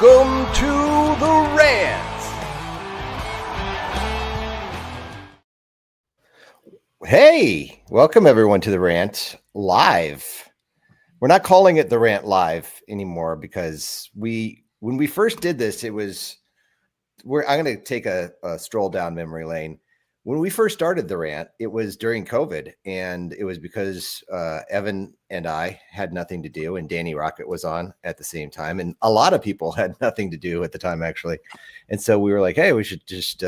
Welcome to the Rant. Hey, welcome everyone to the Rant Live. We're not calling it the Rant Live anymore because when we first did this, I'm going to take a stroll down memory lane. When we first started the Rant, it was during COVID, and it was because Evan and I had nothing to do, and Danny Rocket was on at the same time, and a lot of people had nothing to do at the time, actually. And so we were like, hey, we should just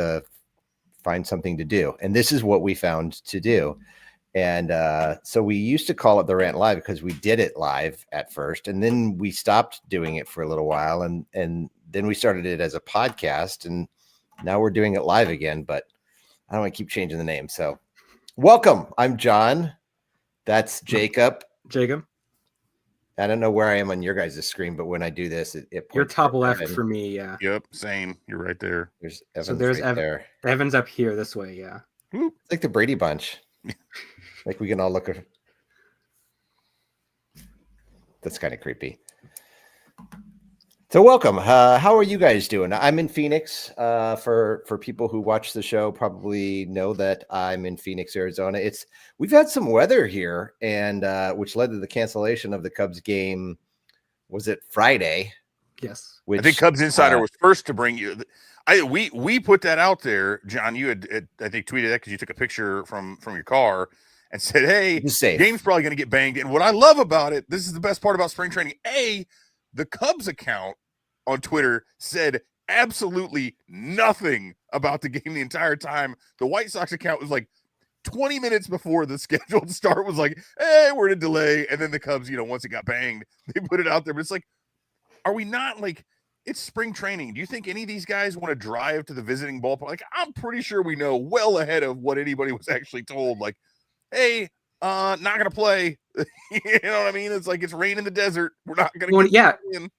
find something to do. And this is what we found to do. And so we used to call it the Rant Live because we did it live at first, and then we stopped doing it for a little while, and then we started it as a podcast, and now we're doing it live again, but I don't want to keep changing the name. So welcome. I'm John. That's Jacob. I don't know where I am on your guys' screen, but when I do this, it you're top left Evan. For me. Yeah. Yep. Same. You're right there. There's Evans there. Evan's up here this way. Yeah. It's like the Brady Bunch. Like we can all look at. That's kind of creepy. So welcome. How are you guys doing? I'm in Phoenix. For people who watch the show, probably know that I'm in Phoenix, Arizona. We've had some weather here, and which led to the cancellation of the Cubs game. Was it Friday? Yes. I think Cubs Insider was first to bring you. We put that out there, John. You had I think tweeted that because you took a picture from your car and said, "Hey, game's probably going to get banged." And what I love about it, this is the best part about spring training. The Cubs account on Twitter said absolutely nothing about the game the entire time. The White Sox account was like 20 minutes before the scheduled start was like, hey, we're in a delay. And then the Cubs, once it got banged, they put it out there. But it's like, are we not like, it's spring training. Do you think any of these guys want to drive to the visiting ballpark? Like, I'm pretty sure we know well ahead of what anybody was actually told. Like, hey, not going to play. You know what I mean? It's like it's rain in the desert. We're not going to get in.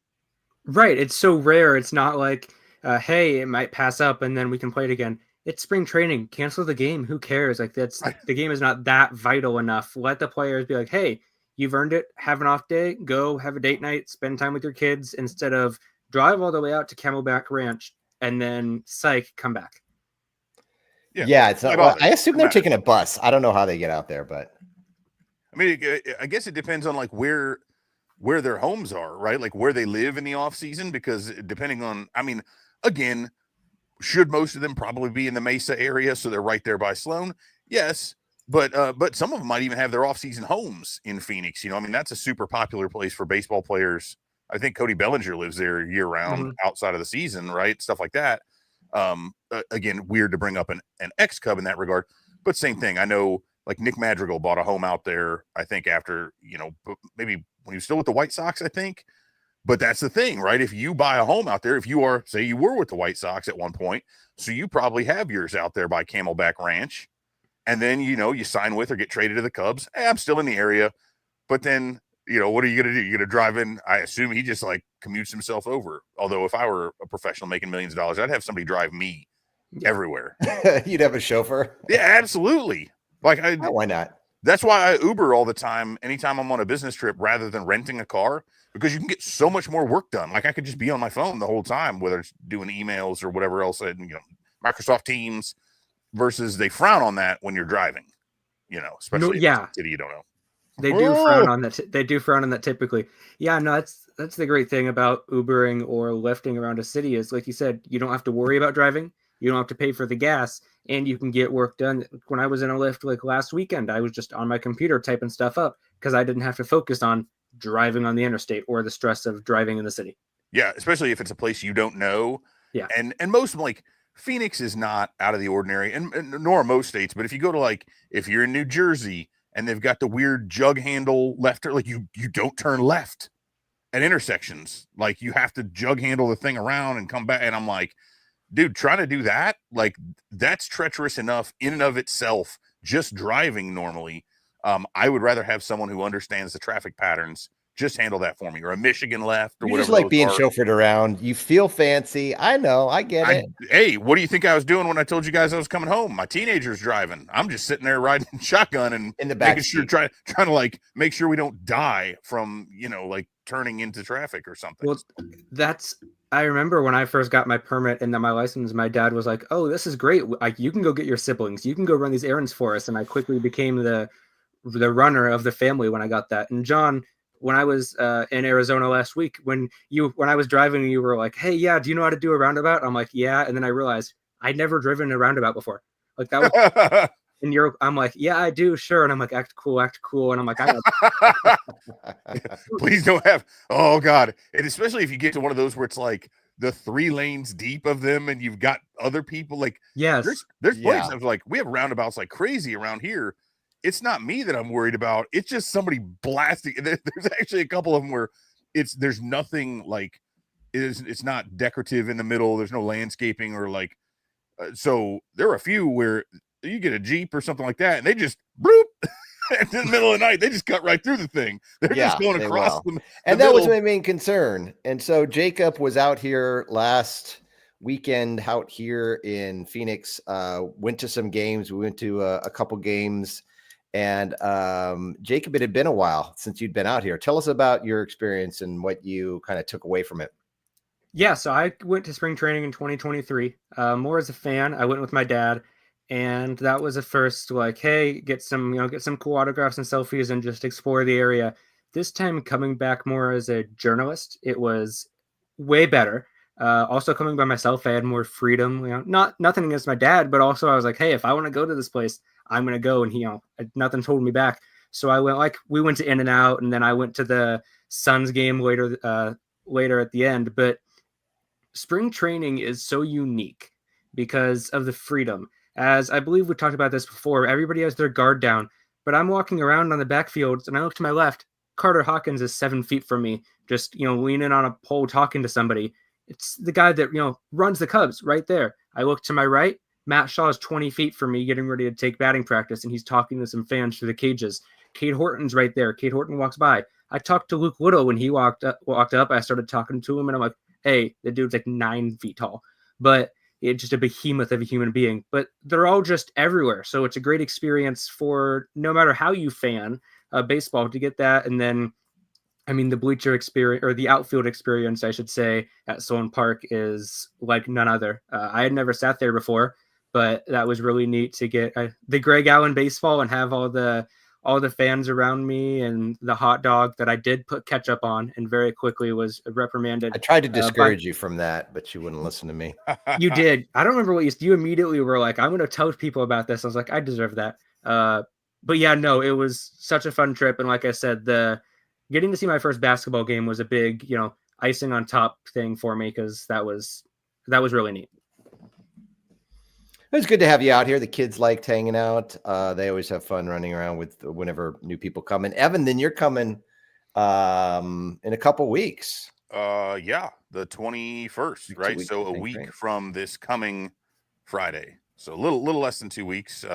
Right. It's so rare. It's not like, hey, it might pass up and then we can play it again. It's spring training. Cancel the game. Who cares? Like the game is not that vital enough. Let the players be like, hey, you've earned it. Have an off day. Go have a date night. Spend time with your kids instead of drive all the way out to Camelback Ranch and then come back. Yeah. It's not, I assume they're taking a bus. I don't know how they get out there, but I mean, I guess it depends on like where their homes are, right? Like where they live in the off season, because depending on, I mean, again, should most of them probably be in the Mesa area? So they're right there by Sloan. Yes. But some of them might even have their off season homes in Phoenix. I mean, that's a super popular place for baseball players. I think Cody Bellinger lives there year round outside of the season, right? Stuff like that. Again, weird to bring up an ex-Cub in that regard, but same thing. I know like Nick Madrigal bought a home out there, I think after, maybe when he was still with the White Sox, I think. But that's the thing, right? If you buy a home out there, if you are, say you were with the White Sox at one point, so you probably have yours out there by Camelback Ranch, and then, you sign with or get traded to the Cubs. Hey, I'm still in the area. But then, what are you going to do? You're going to drive in. I assume he just like commutes himself over. Although if I were a professional making millions of dollars, I'd have somebody drive me everywhere. You'd have a chauffeur. Yeah, absolutely. Like, why not? That's why I Uber all the time, anytime I'm on a business trip, rather than renting a car, because you can get so much more work done. Like I could just be on my phone the whole time, whether it's doing emails or whatever else, and Microsoft Teams, versus they frown on that when you're driving, especially in a city you don't know. They do frown on that. They do frown on that typically. Yeah, no, that's the great thing about Ubering or Lyfting around a city is, like you said, you don't have to worry about driving. You don't have to pay for the gas, and you can get work done. When I was in a Lyft like last weekend, I was just on my computer typing stuff up because I didn't have to focus on driving on the interstate or the stress of driving in the city. Yeah, especially if it's a place you don't know. Yeah. And most of them, like Phoenix is not out of the ordinary, and nor are most states. But if you go to like, if you're in New Jersey and they've got the weird jug handle left, or like you don't turn left at intersections. Like you have to jug handle the thing around and come back. And I'm like, dude, trying to do that, like that's treacherous enough in and of itself, just driving normally. I would rather have someone who understands the traffic patterns just handle that for me, or a Michigan left, or whatever. Just like being chauffeured around. You feel fancy. I know. I get it. Hey, what do you think I was doing when I told you guys I was coming home? My teenager's driving. I'm just sitting there riding shotgun and in the back making sure, trying to like make sure we don't die from, like turning into traffic or something. Well, I remember when I first got my permit and then my license, my dad was like, "Oh, this is great. Like, you can go get your siblings. You can go run these errands for us." And I quickly became the runner of the family when I got that. And John, when I was in Arizona last week, when I was driving, you were like, "Hey, yeah, do you know how to do a roundabout?" I'm like, "Yeah." And then I realized I'd never driven a roundabout before. Like that was, and I'm like, "Yeah, I do, sure." And I'm like, act cool. And I'm like, Please don't have. Oh God! And especially if you get to one of those where it's like the 3 lanes deep of them, and you've got other people. Like, yes, there's places of like we have roundabouts like crazy around here. It's not me that I'm worried about. It's just somebody blasting. There's actually a couple of them where there's nothing like it's not decorative in the middle. There's no landscaping or like. So there are a few where you get a Jeep or something like that, and they just bloop. In the middle of the night, they just cut right through the thing. They're just going across the and middle. That was my main concern. And so Jacob was out here last weekend out here in Phoenix, went to some games. We went to a couple games, and Jacob, it had been a while since you'd been out here. Tell us about your experience and what you kind of took away from it. Yeah, so I went to spring training in 2023, more as a fan. I went with my dad, and that was a first, like, hey, get some cool autographs and selfies and just explore the area. This time coming back more as a journalist, it was way better. Also coming by myself, I had more freedom, nothing against my dad, but also I was like, hey, if I want to go to this place, I'm going to go. And nothing told me back. So I went, we went to In-N-Out, and then I went to the Suns game later at the end. But spring training is so unique because of the freedom. As I believe we talked about this before, everybody has their guard down, but I'm walking around on the backfields and I look to my left. Carter Hawkins is 7 feet from me, just, leaning on a pole talking to somebody. It's the guy that, runs the Cubs right there. I look to my right. Matt Shaw is 20 feet from me getting ready to take batting practice, and he's talking to some fans through the cages. Cade Horton's right there. Cade Horton walks by. I talked to Luke Little when he walked up. I started talking to him, and I'm like, hey, the dude's like 9 feet tall, but it's just a behemoth of a human being. But they're all just everywhere. So it's a great experience for no matter how you fan baseball to get that. And then, the bleacher experience, or the outfield experience, I should say, at Sloan Park is like none other. I had never sat there before, but that was really neat to get the Greg Allen baseball and have all the fans around me, and the hot dog that I did put ketchup on and very quickly was reprimanded. I tried to discourage you from that, but you wouldn't listen to me. You did. I don't remember what you immediately were like, I'm going to tell people about this. I was like, I deserve that. But yeah, no, it was such a fun trip. And like I said, getting to see my first basketball game was a big, icing on top thing for me, because that was really neat. It's good to have you out here. The kids liked hanging out. They always have fun running around whenever new people come in. Evan, then you're coming in a couple weeks. Yeah, the 21st, right? So a week from this coming Friday. So a little less than 2 weeks.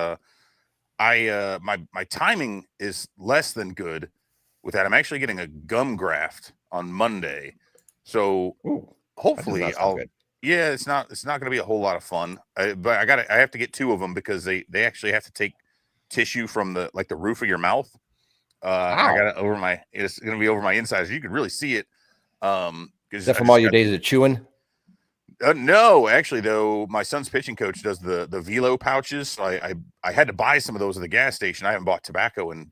My timing is less than good with that. I'm actually getting a gum graft on Monday. So hopefully I'll. Good. Yeah, it's not going to be a whole lot of fun, but I have to get 2 of them because they actually have to take tissue from the roof of your mouth. Wow. I got it it's going to be over my insides. You can really see it. Is that from all your days of chewing? No, actually though, my son's pitching coach does the velo pouches. So I had to buy some of those at the gas station. I haven't bought tobacco in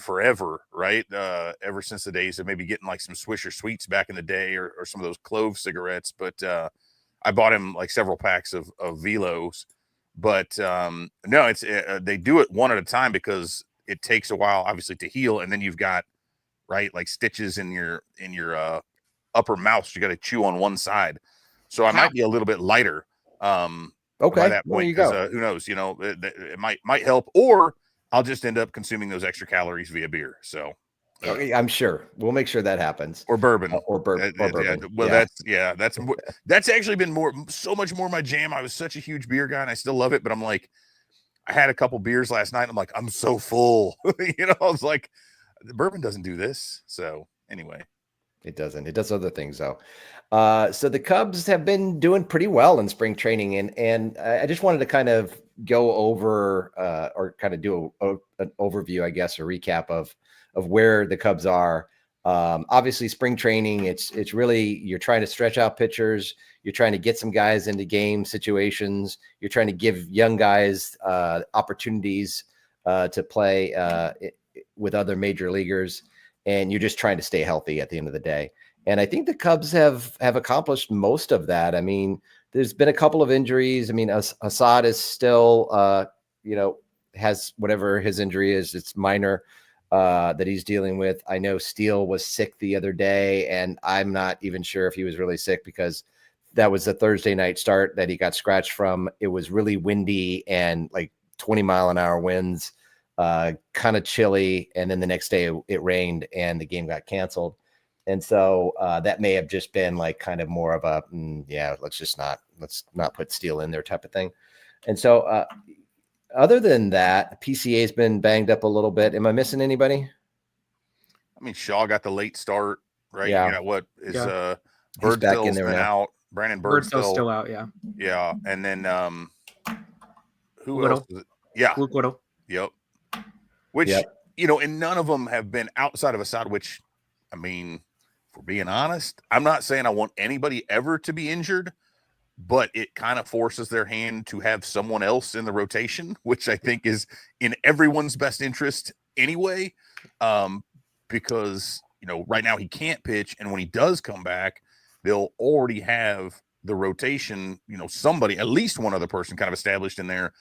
forever, right? Ever since the days of maybe getting like some Swisher Sweets back in the day, or some of those clove cigarettes, but I bought him like several packs of velos, but no, it's they do it one at a time because it takes a while, obviously, to heal, and then you've got like stitches in your upper mouth. So you got to chew on one side, so I might be a little bit lighter. Okay, by that point, because who knows? It might help, or I'll just end up consuming those extra calories via beer. So. Okay, I'm sure we'll make sure that happens, or bourbon, or bourbon. Well, that's actually been so much more my jam. I was such a huge beer guy, and I still love it. But I'm like, I had a couple beers last night. And I'm like, I'm so full. I was like, the bourbon doesn't do this. So anyway, it doesn't. It does other things though. So the Cubs have been doing pretty well in spring training, and I just wanted to kind of go over or kind of do an overview, I guess, a recap of where the Cubs are. Obviously, spring training, it's really, you're trying to stretch out pitchers. You're trying to get some guys into game situations. You're trying to give young guys opportunities to play with other major leaguers, and you're just trying to stay healthy at the end of the day. And I think the Cubs have accomplished most of that. I mean, there's been a couple of injuries. I mean, Assad is still, has whatever his injury is. It's minor that he's dealing with. I know Steele was sick the other day, and I'm not even sure if he was really sick because that was the Thursday night start that he got scratched from. It was really windy and like 20-mile-an-hour winds, kind of chilly. And then the next day it rained and the game got canceled. And so that may have just been like kind of more of a, let's not put Steele in there type of thing. And so other than that, PCA has been banged up a little bit. Am I missing anybody? I mean, Shaw got the late start, right? Yeah. You got what is He's back in Birdsell's there been now. out. Brandon Birdsell's Birdsell still out, yeah. Yeah, and then who Whittle. else? Was it? Yeah, Luke Whittle. Yep. Which and none of them have been outside of Assad. Which, I mean, for being honest, I'm not saying I want anybody ever to be injured, but it kind of forces their hand to have someone else in the rotation, which I think is in everyone's best interest anyway. Because right now he can't pitch, and when he does come back, they'll already have the rotation, somebody, at least one other person kind of established in there,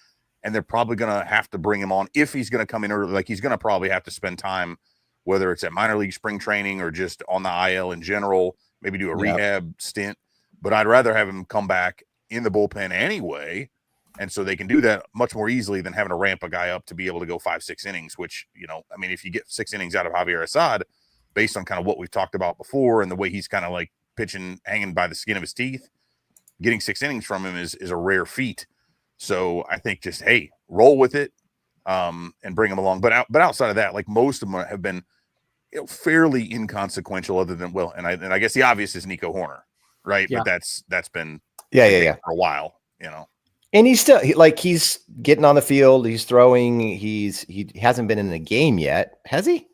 and they're probably going to have to bring him on if he's going to come in early. Like, he's going to probably have to spend time, whether it's at minor league spring training or just on the IL in general, maybe do a rehab stint. But I'd rather have him come back in the bullpen anyway. And so they can do that much more easily than having to ramp a guy up to be able to go 5-6 innings, which, I mean, if you get 6 innings out of Javier Assad, based on kind of what we've talked about before and the way he's kind of like pitching, hanging by the skin of his teeth, getting 6 innings from him is a rare feat. So I think just, hey, roll with it and bring him along. But outside of that, like, most of them have been fairly inconsequential, other than, and I guess the obvious is Nico Horner, right? Yeah. But that's been for a while, And he's still he's getting on the field, he's throwing, he hasn't been in a game yet, has he?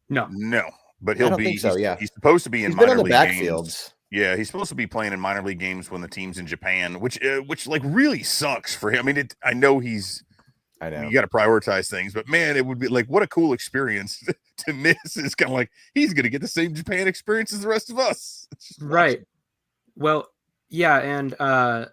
No, but he'll be. He's supposed to be in he's minor been on the league backfields. Games. Yeah, he's supposed to be playing in minor league games when the team's in Japan, which like really sucks for him. I mean, I know you got to prioritize things, but man, it would be like, what a cool experience to miss. It's kind of like he's going to get the same Japan experience as the rest of us. Right. Well, yeah, and Sahadav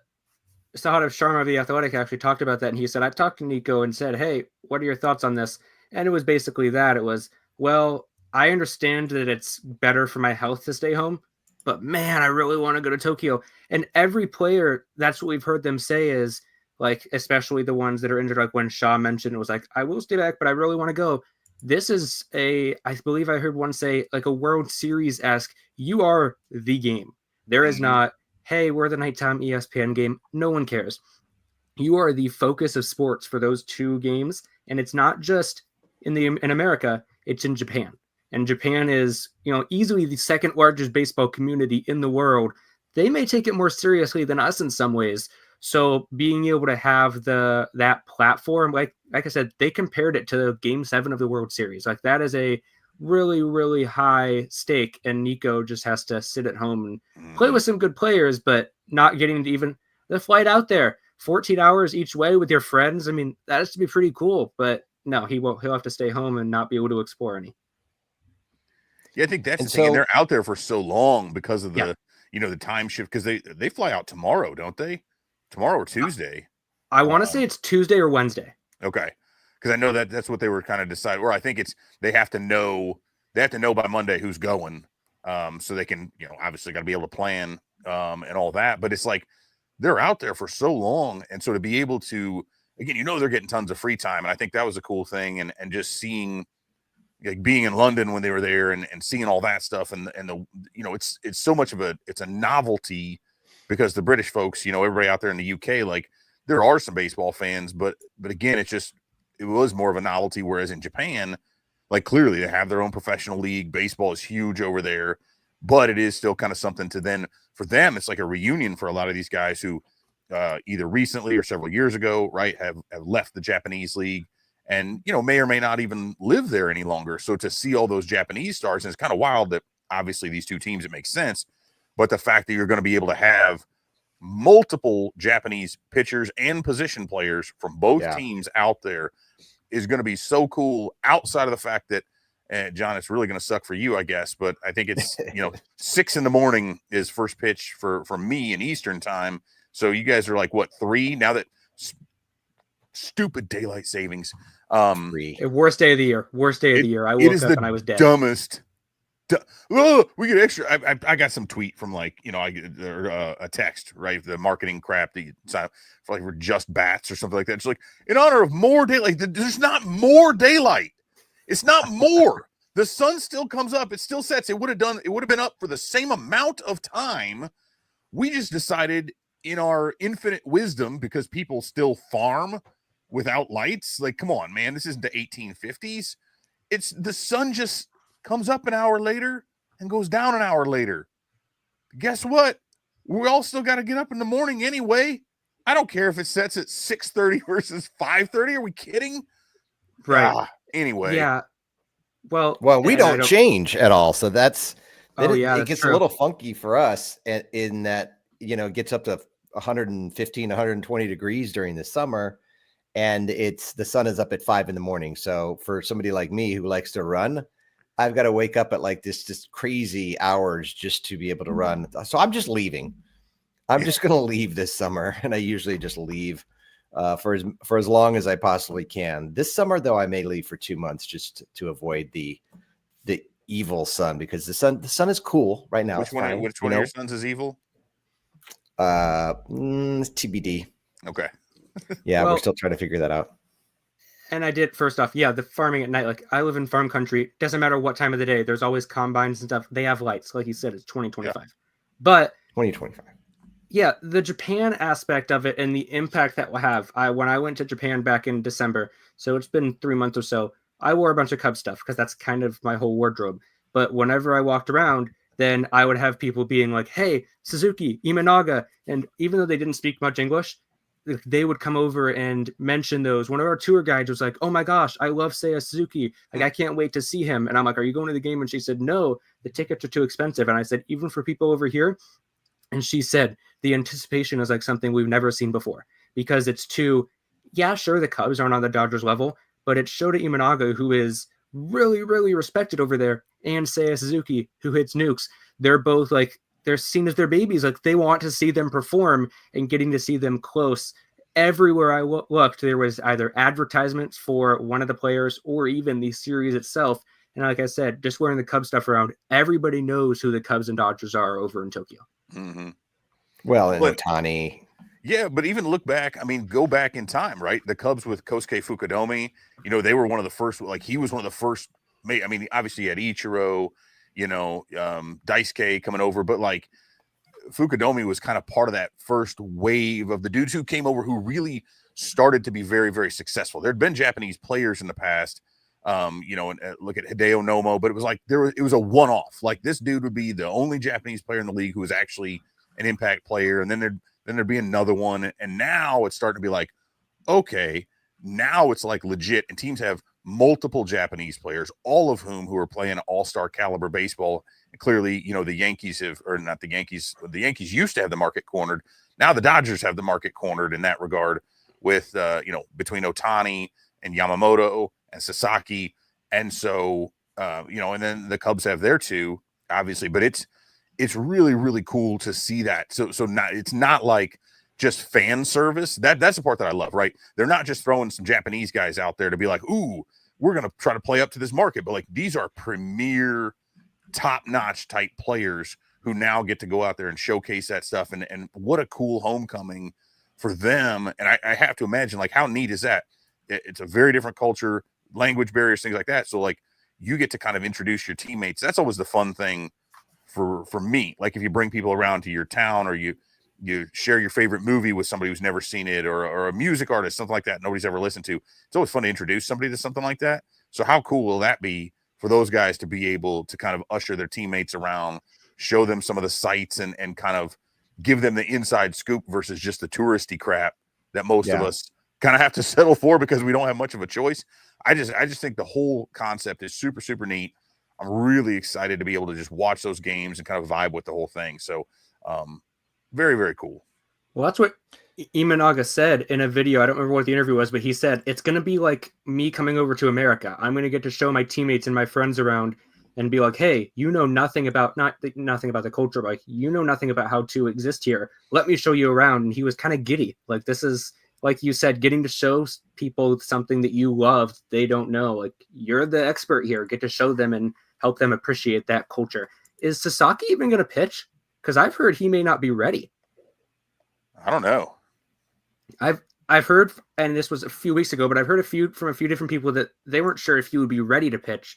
Sharma of The Athletic actually talked about that, and he said, I've talked to Nico and said, hey, what are your thoughts on this? And it was basically that. It was, well, I understand that it's better for my health to stay home, but man, I really want to go to Tokyo. And every player, that's what we've heard them say is, like, especially the ones that are injured, like when Shaw mentioned, it was like, I will stay back, but I really want to go. This is I believe I heard one say, like a World Series-esque, you are the game. There is not, hey, we're the nighttime ESPN game. No one cares. You are the focus of sports for those 2 games. And it's not just in America, it's in Japan. And Japan is, easily the second largest baseball community in the world. They may take it more seriously than us in some ways. So being able to have that platform, like I said, they compared it to Game 7 of the World Series. Like, that is a really, really high stake. And Nico just has to sit at home and play with some good players, but not getting to even the flight out there, 14 hours each way with your friends. I mean, that has to be pretty cool. But no, he'll have to stay home and not be able to explore any. Yeah, I think that's the thing. And they're out there for so long because of the time shift, because they fly out tomorrow, don't they? Tomorrow or Tuesday? I want to say it's Tuesday or Wednesday. Okay, because I know that's what they were kind of deciding. Or I think they have to know by Monday who's going, so they can obviously got to be able to plan and all that. But it's like they're out there for so long, and so to be able to, again, they're getting tons of free time, and I think that was a cool thing, and just seeing, like, being in London when they were there and seeing all that stuff, and the it's so much of it's a novelty, because the British folks, everybody out there in the UK, like, there are some baseball fans, but again, it was more of a novelty. Whereas in Japan, like, clearly they have their own professional league. Baseball is huge over there, but it is still kind of something to then, for them, it's like a reunion for a lot of these guys who either recently or several years ago, right, have left the Japanese league and may or may not even live there any longer. So to see all those Japanese stars, and it's kind of wild that obviously these two teams, it makes sense, but the fact that you're going to be able to have multiple Japanese pitchers and position players from both teams out there is going to be so cool, outside of the fact that, John, it's really going to suck for you, I guess, but I think it's 6 a.m. is first pitch for me in Eastern time. So you guys are like, what, 3 now that stupid daylight savings. 3. Worst day of the year. I woke up and I was dead. Dumbest. We get extra. I got some tweet from like, a text, right? The marketing crap that you sign up for, like, for just bats or something like that. It's like, in honor of more daylight. There's not more daylight. It's not more. The sun still comes up. It still sets. It would have been up for the same amount of time. We just decided, in our infinite wisdom, because people still farm without lights. Like, come on, man. This isn't the 1850s. It's the sun just comes up an hour later and goes down an hour later. Guess what? We all still got to get up in the morning anyway. I don't care if it sets at 6:30 versus 5:30. Are we kidding? Right. Anyway. Yeah. Well, we don't change at all. So it gets true. a little funky for us in that, it gets up to 115, 120 degrees during the summer. And the sun is up at 5 a.m. So for somebody like me who likes to run, I've got to wake up at like this crazy hours just to be able to run. So I'm just leaving. I'm just going to leave this summer. And I usually just leave for as long as I possibly can. This summer, though, I may leave for 2 months just to avoid the evil sun, because the sun is cool right now. Which one of your sons is evil? TBD. Okay. Yeah, we're still trying to figure that out. And I did, first off, the farming at night. Like, I live in farm country. Doesn't matter what time of the day. There's always combines and stuff. They have lights. Like you said, it's 2025. Yeah. But 2025. Yeah, the Japan aspect of it and the impact that will have. When I went to Japan back in December, so it's been 3 months or so, I wore a bunch of Cub stuff because that's kind of my whole wardrobe. But whenever I walked around, then I would have people being like, hey, Suzuki, Imanaga. And even though they didn't speak much English, they would come over and mention those. One of our tour guides was like, oh my gosh, I love Seiya Suzuki. Like, I can't wait to see him. And I'm like, are you going to the game? And she said, no, the tickets are too expensive. And I said, even for people over here? And she said, the anticipation is like something we've never seen before, because it's sure, the Cubs aren't on the Dodgers level, but it's Shota Imanaga, who is really, really respected over there, and Seiya Suzuki, who hits nukes. They're both like, they're seen as their babies. Like, they want to see them perform, and getting to see them close. Everywhere I looked, there was either advertisements for one of the players or even the series itself. And like I said, just wearing the Cubs stuff around, everybody knows who the Cubs and Dodgers are over in Tokyo. Mm-hmm. Well, and Ohtani. Yeah, but even go back in time, right? The Cubs with Kosuke Fukudome, they were one of the first, like, he was one of the first. Obviously you had Ichiro, Daisuke coming over, but like Fukudome was kind of part of that first wave of the dudes who came over who really started to be very, very successful. There'd been Japanese players in the past, and look at Hideo Nomo, but it was like it was a one-off. Like, this dude would be the only Japanese player in the league who was actually an impact player, and then there'd be another one, and now it's starting to be like, okay, now it's like legit, and teams have multiple Japanese players, all of whom who are playing all-star caliber baseball. And clearly, the Yankees the Yankees used to have the market cornered. Now the Dodgers have the market cornered in that regard with, between Ohtani and Yamamoto and Sasaki. And so, and then the Cubs have their two, obviously, but it's really, really cool to see that. So it's not like just fan service. That's the part that I love, right? They're not just throwing some Japanese guys out there to be like, ooh, we're going to try to play up to this market. But like, these are premier, top-notch type players who now get to go out there and showcase that stuff. And what a cool homecoming for them. And I have to imagine, like, how neat is that? It's a very different culture, language barriers, things like that. So like, you get to kind of introduce your teammates. That's always the fun thing for me. Like, if you bring people around to your town, or you share your favorite movie with somebody who's never seen it, or a music artist, something like that nobody's ever listened to, it's always fun to introduce somebody to something like that. So how cool will that be for those guys to be able to kind of usher their teammates around, show them some of the sights, and kind of give them the inside scoop versus just the touristy crap that most of us kind of have to settle for because we don't have much of a choice. I just think the whole concept is super, super neat. I'm really excited to be able to just watch those games and kind of vibe with the whole thing. So very, very cool. Well, that's what Imanaga said in a video. I don't remember what the interview was, but he said, it's going to be like me coming over to America. I'm going to get to show my teammates and my friends around and be like, hey, you know nothing about, nothing about the culture, but like, you know nothing about how to exist here. Let me show you around. And he was kind of giddy. Like, this is, like you said, getting to show people something that you love, they don't know. Like, you're the expert here. Get to show them and help them appreciate that culture. Is Sasaki even going to pitch? Because I've heard he may not be ready. I don't know. I've heard, and this was a few weeks ago, but I've heard from a few different people that they weren't sure if he would be ready to pitch,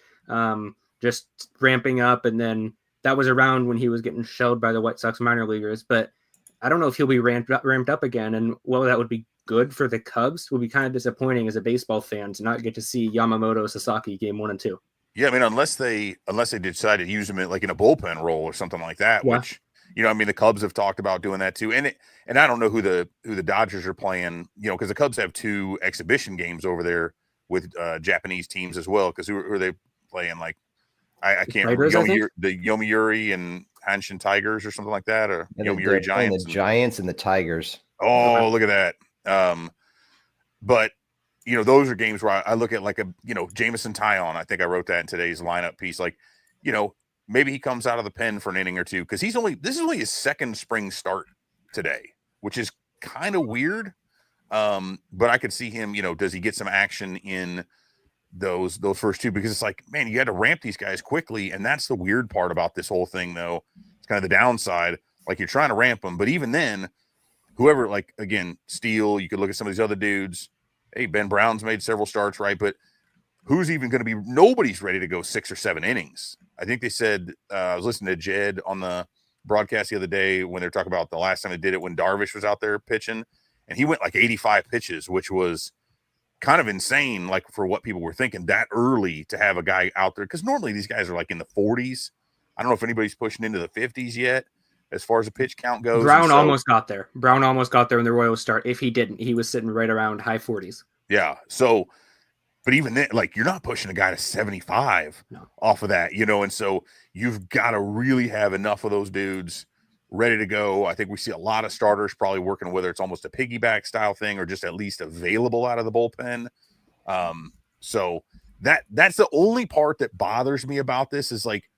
just ramping up. And then that was around when he was getting shelled by the White Sox minor leaguers. But I don't know if he'll be ramped up again. And while that would be good for the Cubs, would be kind of disappointing as a baseball fan to not get to see Yamamoto Sasaki game 1 and 2. Yeah, I mean, unless they decide to use him in a bullpen role or something like that, yeah. Which, I mean, the Cubs have talked about doing that too. And I don't know who the Dodgers are playing, because the Cubs have 2 exhibition games over there with Japanese teams as well. Because who are they playing? Like, I can't Tigers, remember the Yomiuri and Hanshin Tigers or something like that, or Yomiuri Giants. The Giants and the Tigers. Oh, look at that. But those are games where I look at Jameson Taillon. I think I wrote that in today's lineup piece. Like, maybe he comes out of the pen for an inning or two because this is only his second spring start today, which is kind of weird. But I could see him, does he get some action in those first 2? Because it's like, man, you got to ramp these guys quickly. And that's the weird part about this whole thing, though. It's kind of the downside. Like, you're trying to ramp them, but even then, whoever, like, again, Steele, you could look at some of these other dudes. Hey, Ben Brown's made several starts, right? But who's even going to be – nobody's ready to go 6 or 7 innings. I think they said I was listening to Jed on the broadcast the other day when they were talking about the last time they did it when Darvish was out there pitching, and he went like 85 pitches, which was kind of insane, like for what people were thinking that early to have a guy out there. Because normally these guys are like in the 40s. I don't know if anybody's pushing into the 50s yet as far as the pitch count goes. Brown almost got there. Brown almost got there when the Royals start. If he didn't, he was sitting right around high 40s. Yeah. So, but even then, like, you're not pushing a guy to 75 off of that, and so you've got to really have enough of those dudes ready to go. I think we see a lot of starters probably working, whether it's almost a piggyback style thing or just at least available out of the bullpen. So that's the only part that bothers me about this is, like,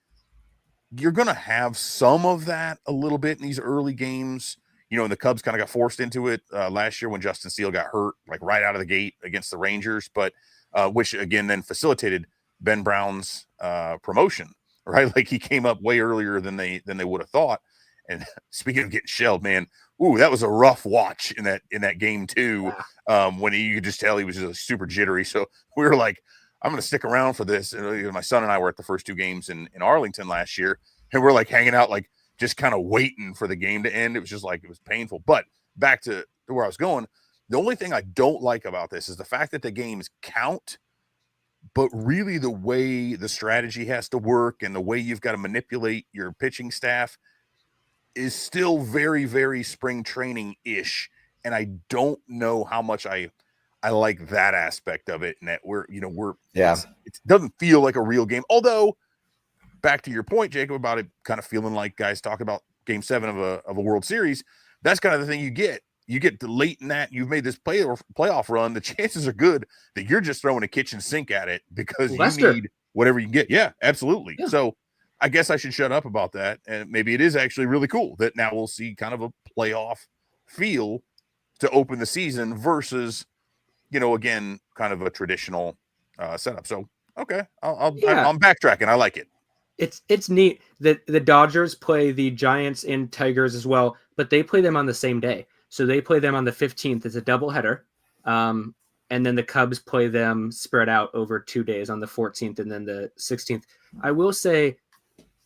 you're going to have some of that a little bit in these early games. And the Cubs kind of got forced into it last year when Justin Steele got hurt, like right out of the gate against the Rangers, but which again then facilitated Ben Brown's promotion, right? Like, he came up way earlier than they would have thought. And speaking of getting shelled, man, that was a rough watch in that game too. When you could just tell he was just super jittery. So we were like, I'm going to stick around for this. And my son and I were at the first 2 games in Arlington last year, and we're like hanging out, like just kind of waiting for the game to end. It was just like, it was painful. But back to where I was going, the only thing I don't like about this is the fact that the games count, but really the way the strategy has to work and the way you've got to manipulate your pitching staff is still very, very spring training-ish. And I don't know how much I like that aspect of it. And that it doesn't feel like a real game. Although, back to your point, Jacob, about it kind of feeling like guys talk about Game 7 of a World Series, that's kind of the thing you get. You get to late in that, you've made this playoff run, the chances are good that you're just throwing a kitchen sink at it because you need whatever you can get. Yeah, absolutely. Yeah. So I guess I should shut up about that. And maybe it is actually really cool that now we'll see kind of a playoff feel to open the season versus, again, kind of a traditional setup. So, okay, I'm backtracking. I like it. It's neat that the Dodgers play the Giants and Tigers as well, but they play them on the same day. So they play them on the 15th. It's a doubleheader. And then the Cubs play them spread out over 2 days on the 14th and then the 16th. I will say,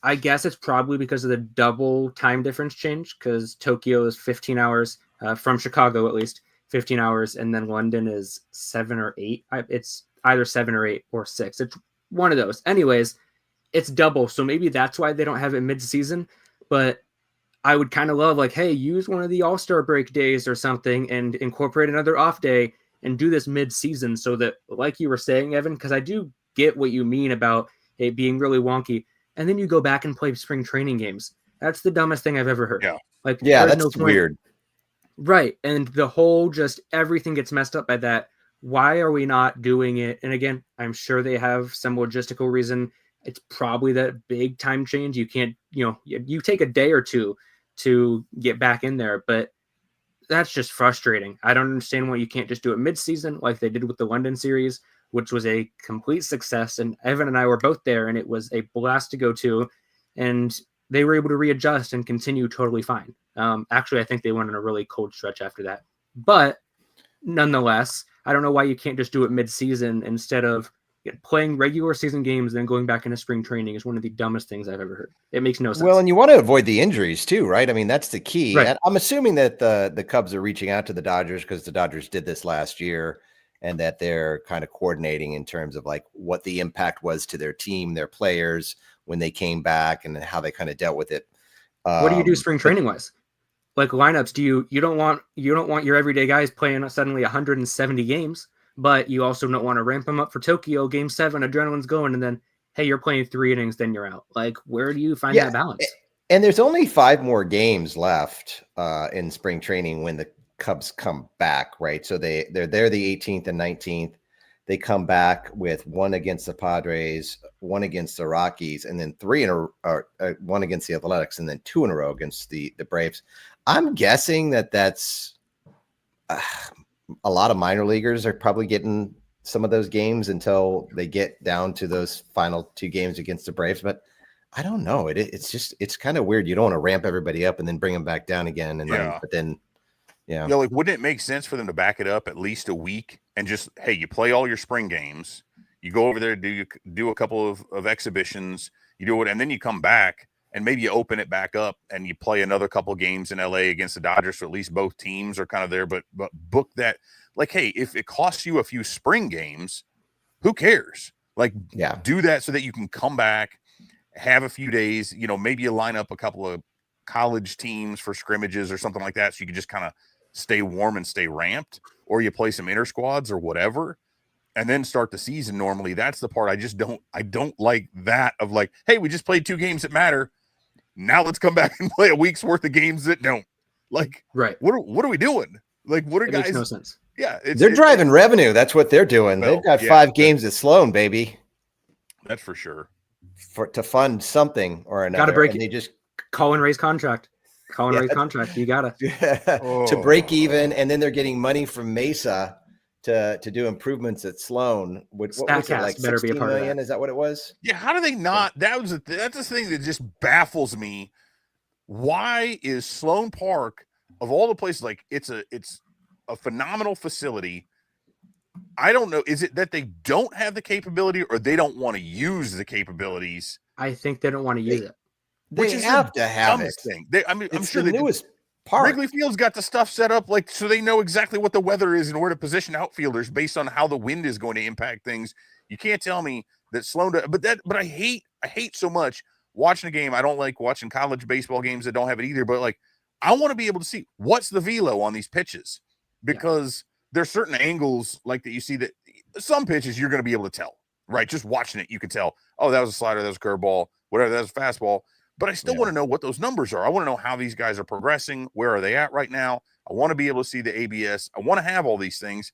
I guess it's probably because of the double time difference change, because Tokyo is 15 hours from Chicago, at least 15 hours. And then London is 7 or 8. It's either 7 or 8 or 6. It's one of those. Anyways, it's double. So maybe that's why they don't have it mid-season. But I would kind of love, like, hey, use one of the All-Star break days or something and incorporate another off day and do this mid-season so that, like you were saying, Evan, because I do get what you mean about it being really wonky, and then you go back and play spring training games. That's the dumbest thing I've ever heard. Yeah. Like, Yeah, there's that's no point. weird. Right. And the whole just everything gets messed up by that. Why are we not doing it? And again, I'm sure they have some logistical reason. It's probably that big time change. You can't, you take a day or two to get back in there, but that's just frustrating. I don't understand why you can't just do it mid-season like they did with the London series, which was a complete success. And Evan and I were both there, and it was a blast to go to. And they were able to readjust and continue totally fine. Actually, I think they went on a really cold stretch after that. But nonetheless, I don't know why you can't just do it mid-season instead of playing regular season games and then going back into spring training is one of the dumbest things I've ever heard. It makes no sense. Well, and you want to avoid the injuries too, right? I mean, that's the key. Right. And I'm assuming that the Cubs are reaching out to the Dodgers because the Dodgers did this last year, and that they're kind of coordinating in terms of like what the impact was to their team, their players when they came back, and how they kind of dealt with it. What do you do spring training wise? Like lineups, you don't want your everyday guys playing suddenly 170 games, but you also don't want to ramp them up for Tokyo Game 7, adrenaline's going, and then hey, you're playing 3 innings, then you're out. Like, where do you find that balance? And there's only 5 more games left in spring training when the Cubs come back, right? So they're there the 18th and 19th. They come back with 1 against the Padres, 1 against the Rockies, and then 1 against the Athletics, and then 2 in a row against the Braves. I'm guessing that's a lot of minor leaguers are probably getting some of those games until they get down to those final 2 games against the Braves. But I don't know. It's kind of weird. You don't want to ramp everybody up and then bring them back down again. Yeah. Like, wouldn't it make sense for them to back it up at least a week and just, hey, you play all your spring games, you go over there, do a couple of exhibitions, you do it, and then you come back and maybe you open it back up and you play another couple games in LA against the Dodgers, so at least both teams are kind of there, but book that. Like, hey, if it costs you a few spring games, who cares? Like, do that so that you can come back, have a few days, maybe you line up a couple of college teams for scrimmages or something like that, so you can just kind of stay warm and stay ramped, or you play some inter squads or whatever, and then start the season normally. That's the part I don't like, that of like, hey, we just played 2 games that matter. Now let's come back and play a week's worth of games that don't. Like, right. What are we doing? Like, what are it guys? Makes no sense. Yeah. They're driving revenue. That's what they're doing. Well, they've got 5 games at Sloan, baby. That's for sure. To fund something or another. Gotta break it. They just call and raise contract. You gotta to break even, and then they're getting money from Mesa to do improvements at Sloan. What was it, like better be a part million? of that. Is that what it was? Yeah, how do they not? That's the thing that just baffles me. Why is Sloan Park, of all the places, like it's a phenomenal facility? I don't know. Is it that they don't have the capability, or they don't want to use the capabilities? I think they don't want to use it. They have to have it. Thing. I'm sure the newest park. Wrigley Field's got the stuff set up like so they know exactly what the weather is and where to position outfielders based on how the wind is going to impact things. You can't tell me that Sloan, but I hate so much watching a game. I don't like watching college baseball games that don't have it either. But like, I want to be able to see what's the velo on these pitches, because there's certain angles like that you see that some pitches you're going to be able to tell, right? Just watching it, you can tell. Oh, that was a slider, that was a curveball, whatever, that was a fastball. But I still want to know what those numbers are. I want to know how these guys are progressing. Where are they at right now? I want to be able to see the ABS. I want to have all these things,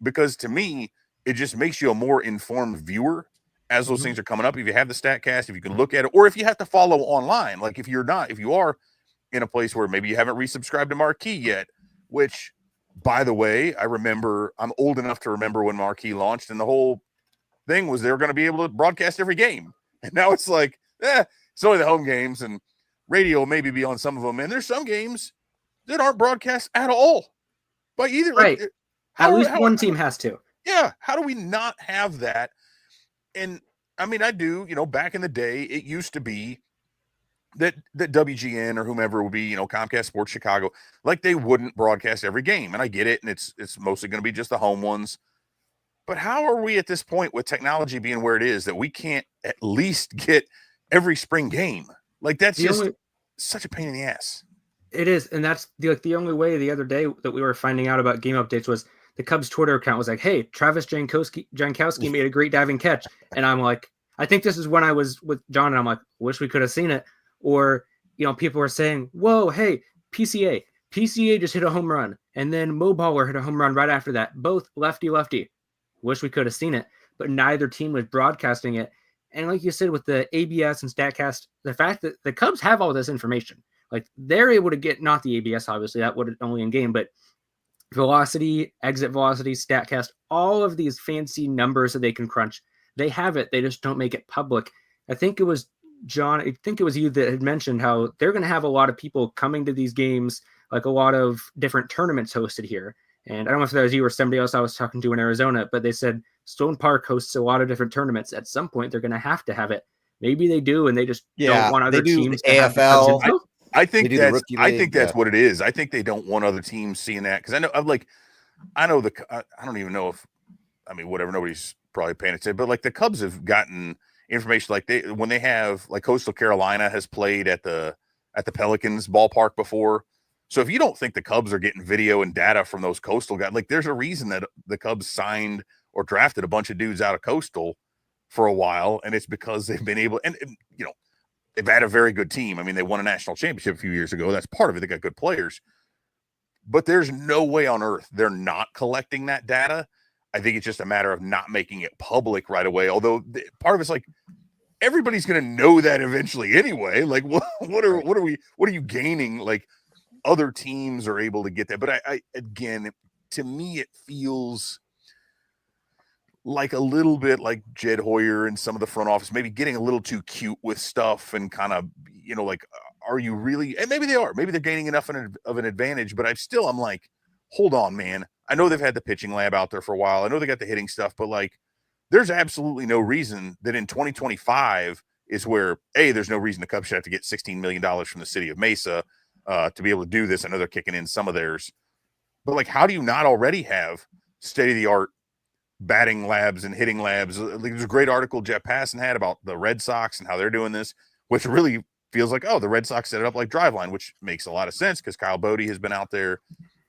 because to me, it just makes you a more informed viewer as those things are coming up. If you have the StatCast, if you can look at it, or if you have to follow online, like if you are in a place where maybe you haven't resubscribed to Marquee yet, which, by the way, I'm old enough to remember when Marquee launched, and the whole thing was they were going to be able to broadcast every game. And now it's like, it's only the home games, and radio will maybe be on some of them. And there's some games that aren't broadcast at all by either. Right. Like, at least one team has to. Yeah. How do we not have that? And I mean, I do, back in the day, it used to be that WGN or whomever would be, Comcast Sports Chicago, like they wouldn't broadcast every game. And I get it. And it's mostly going to be just the home ones. But how are we at this point with technology being where it is that we can't at least get every spring game? Like, that's such a pain in the ass. It is. And that's the only way the other day that we were finding out about game updates was the Cubs Twitter account was like, "Hey, Travis Jankowski made a great diving catch," and I'm like, I think this is when I was with John, and I'm like, wish we could have seen it. Or people were saying, "Whoa, hey, PCA just hit a home run," and then Mo Baller hit a home run right after that, both lefty. Wish we could have seen it, but neither team was broadcasting it. And like you said, with the ABS and StatCast, the fact that the Cubs have all this information, like they're able to get, not the ABS, obviously, that would only in game, but velocity, exit velocity, StatCast, all of these fancy numbers that they can crunch. They have it. They just don't make it public. I think it was John, I think it was you that had mentioned how they're going to have a lot of people coming to these games, like a lot of different tournaments hosted here. And I don't know if that was you or somebody else I was talking to in Arizona, but they said Stone Park hosts a lot of different tournaments. At some point, they're going to have it. Maybe they do, and they just don't want other teams to have AFL. I think that's what it is. I think they don't want other teams seeing that, because I don't even know if, whatever, nobody's probably paying attention, but like the Cubs have gotten information, like when they have, like, Coastal Carolina has played at the Pelicans ballpark before. So if you don't think the Cubs are getting video and data from those Coastal guys, like, there's a reason that the Cubs signed or drafted a bunch of dudes out of Coastal for a while, and it's because they've been able, and they've had a very good team. They won a national championship a few years ago. That's part of it. They got good players, but there's no way on earth they're not collecting that data. I think it's just a matter of not making it public right away. Although part of it's like, everybody's going to know that eventually anyway. Like, what are you gaining? Like, other teams are able to get that. But I again, to me, it feels like a little bit like Jed Hoyer and some of the front office maybe getting a little too cute with stuff, and kind of, like, are you really? And maybe they are. Maybe they're gaining enough of an advantage. But I'm like, hold on, man. I know they've had the pitching lab out there for a while. I know they got the hitting stuff, but like, there's absolutely no reason that in 2025 is where, there's no reason the Cubs should have to get $16 million from the city of Mesa to be able to do this. I know they're kicking in some of theirs, but like, how do you not already have state-of-the-art batting labs and hitting labs? Like, there's a great article Jeff Passan had about the Red Sox and how they're doing this, which really feels like, the Red Sox set it up like Driveline, which makes a lot of sense because Kyle Bodie has been out there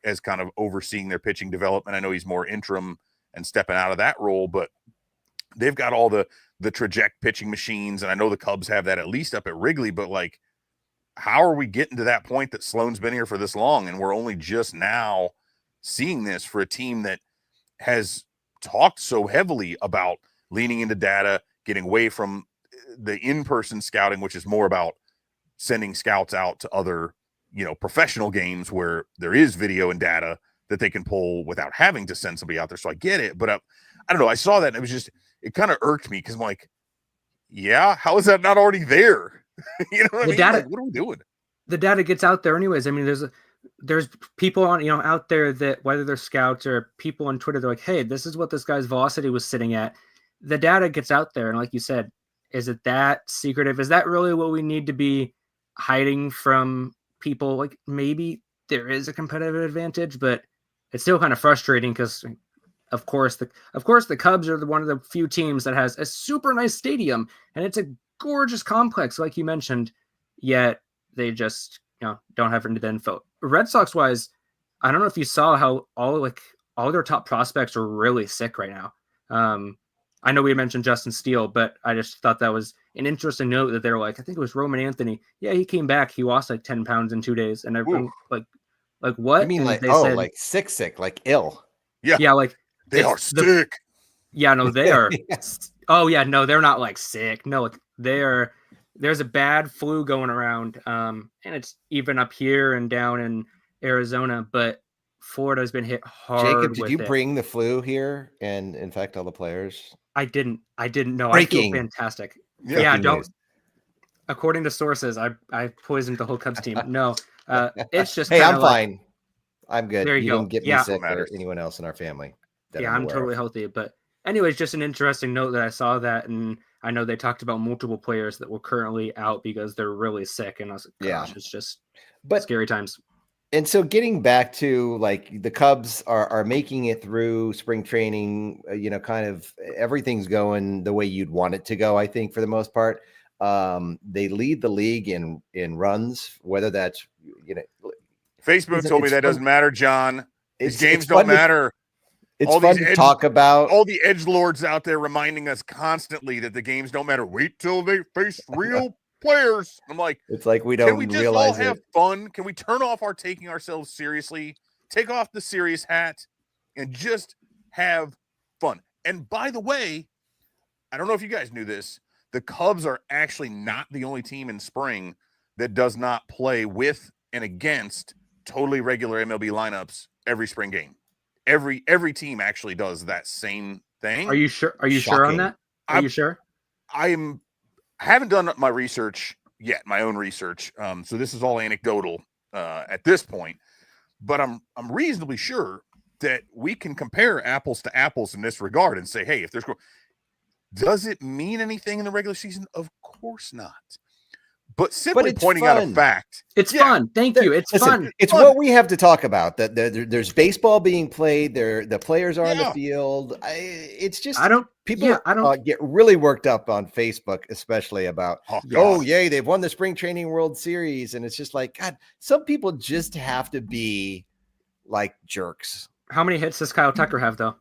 as kind of overseeing their pitching development. I know he's more interim and stepping out of that role, but they've got all the traject pitching machines, and I know the Cubs have that at least up at Wrigley. But like, how are we getting to that point that Sloan's been here for this long and we're only just now seeing this for a team that has talked so heavily about leaning into data, getting away from the in-person scouting, which is more about sending scouts out to other, professional games where there is video and data that they can pull without having to send somebody out there. So I get it, but I don't know. I saw that and it kind of irked me, because I'm like, how is that not already there? What data, like, what are we doing? The data gets out there anyways. There's people on, out there that, whether they're scouts or people on Twitter, they're like, hey, this is what this guy's velocity was sitting at. The data gets out there. And like you said, is it that secretive? Is that really what we need to be hiding from people? Like, maybe there is a competitive advantage, but it's still kind of frustrating because, of course, the Cubs are one of the few teams that has a super nice stadium, and it's a gorgeous complex, like you mentioned, yet they just don't have any info. Red Sox wise, I don't know if you saw how all their top prospects are really sick right now. I know we mentioned Justin Steele, but I just thought that was an interesting note that they're like, I think it was Roman Anthony. Yeah, he came back. He lost like 10 pounds in 2 days. And everyone like what? You mean and like, they said, like sick, like ill? Yeah, like they are sick. Yeah, no, they are. Oh yeah, no, they're not like sick. No, like there's a bad flu going around. And it's even up here and down in Arizona, but Florida's been hit hard. Jacob, did you bring the flu here and infect all the players? I didn't know. Breaking. I feel fantastic. Yeah, don't. News. According to sources, I poisoned the whole Cubs team. No, it's just. Hey, I'm fine. I'm good. There you go. Didn't get me sick or anyone else in our family. I'm totally healthy. But anyways, just an interesting note that I saw that, and I know they talked about multiple players that were currently out because they're really sick, and I was like, gosh, it's just scary times. And so getting back to like the Cubs are making it through spring training, kind of everything's going the way you'd want it to go, I think, for the most part. They lead the league in runs, whether that's, Facebook told me that doesn't matter, John. These games don't matter. It's all fun these to talk about. all the edgelords out there reminding us constantly that the games don't matter. Wait till they face real players. I'm like, It's like we can we don't just all realize have it. fun? Can we turn off our taking ourselves seriously, take off the serious hat, and just have fun? And by the way, I don't know if you guys knew this. The Cubs are actually not the only team in spring that does not play with and against totally regular MLB lineups every spring game. Every team actually does that same thing. Are you sure? Are you sure on Shocking. that? Are you sure? I haven't done my research yet, my own research. So this is all anecdotal at this point, but I'm reasonably sure that we can compare apples to apples in this regard and say, hey, if there's does it mean anything in the regular season? Of course not. But simply it's pointing out a fun. fact. It's fun. Thank you. It's Listen, fun. It's fun. what we have to talk about. That there's baseball being played. The players are on the Yeah. field. It's just I don't. people Yeah, I don't. get really worked up on Facebook, especially about Oh, Yes. oh yay, they've won the spring training World Series, and it's just like God. Some people just have to be like jerks. How many hits does Kyle Tucker have though?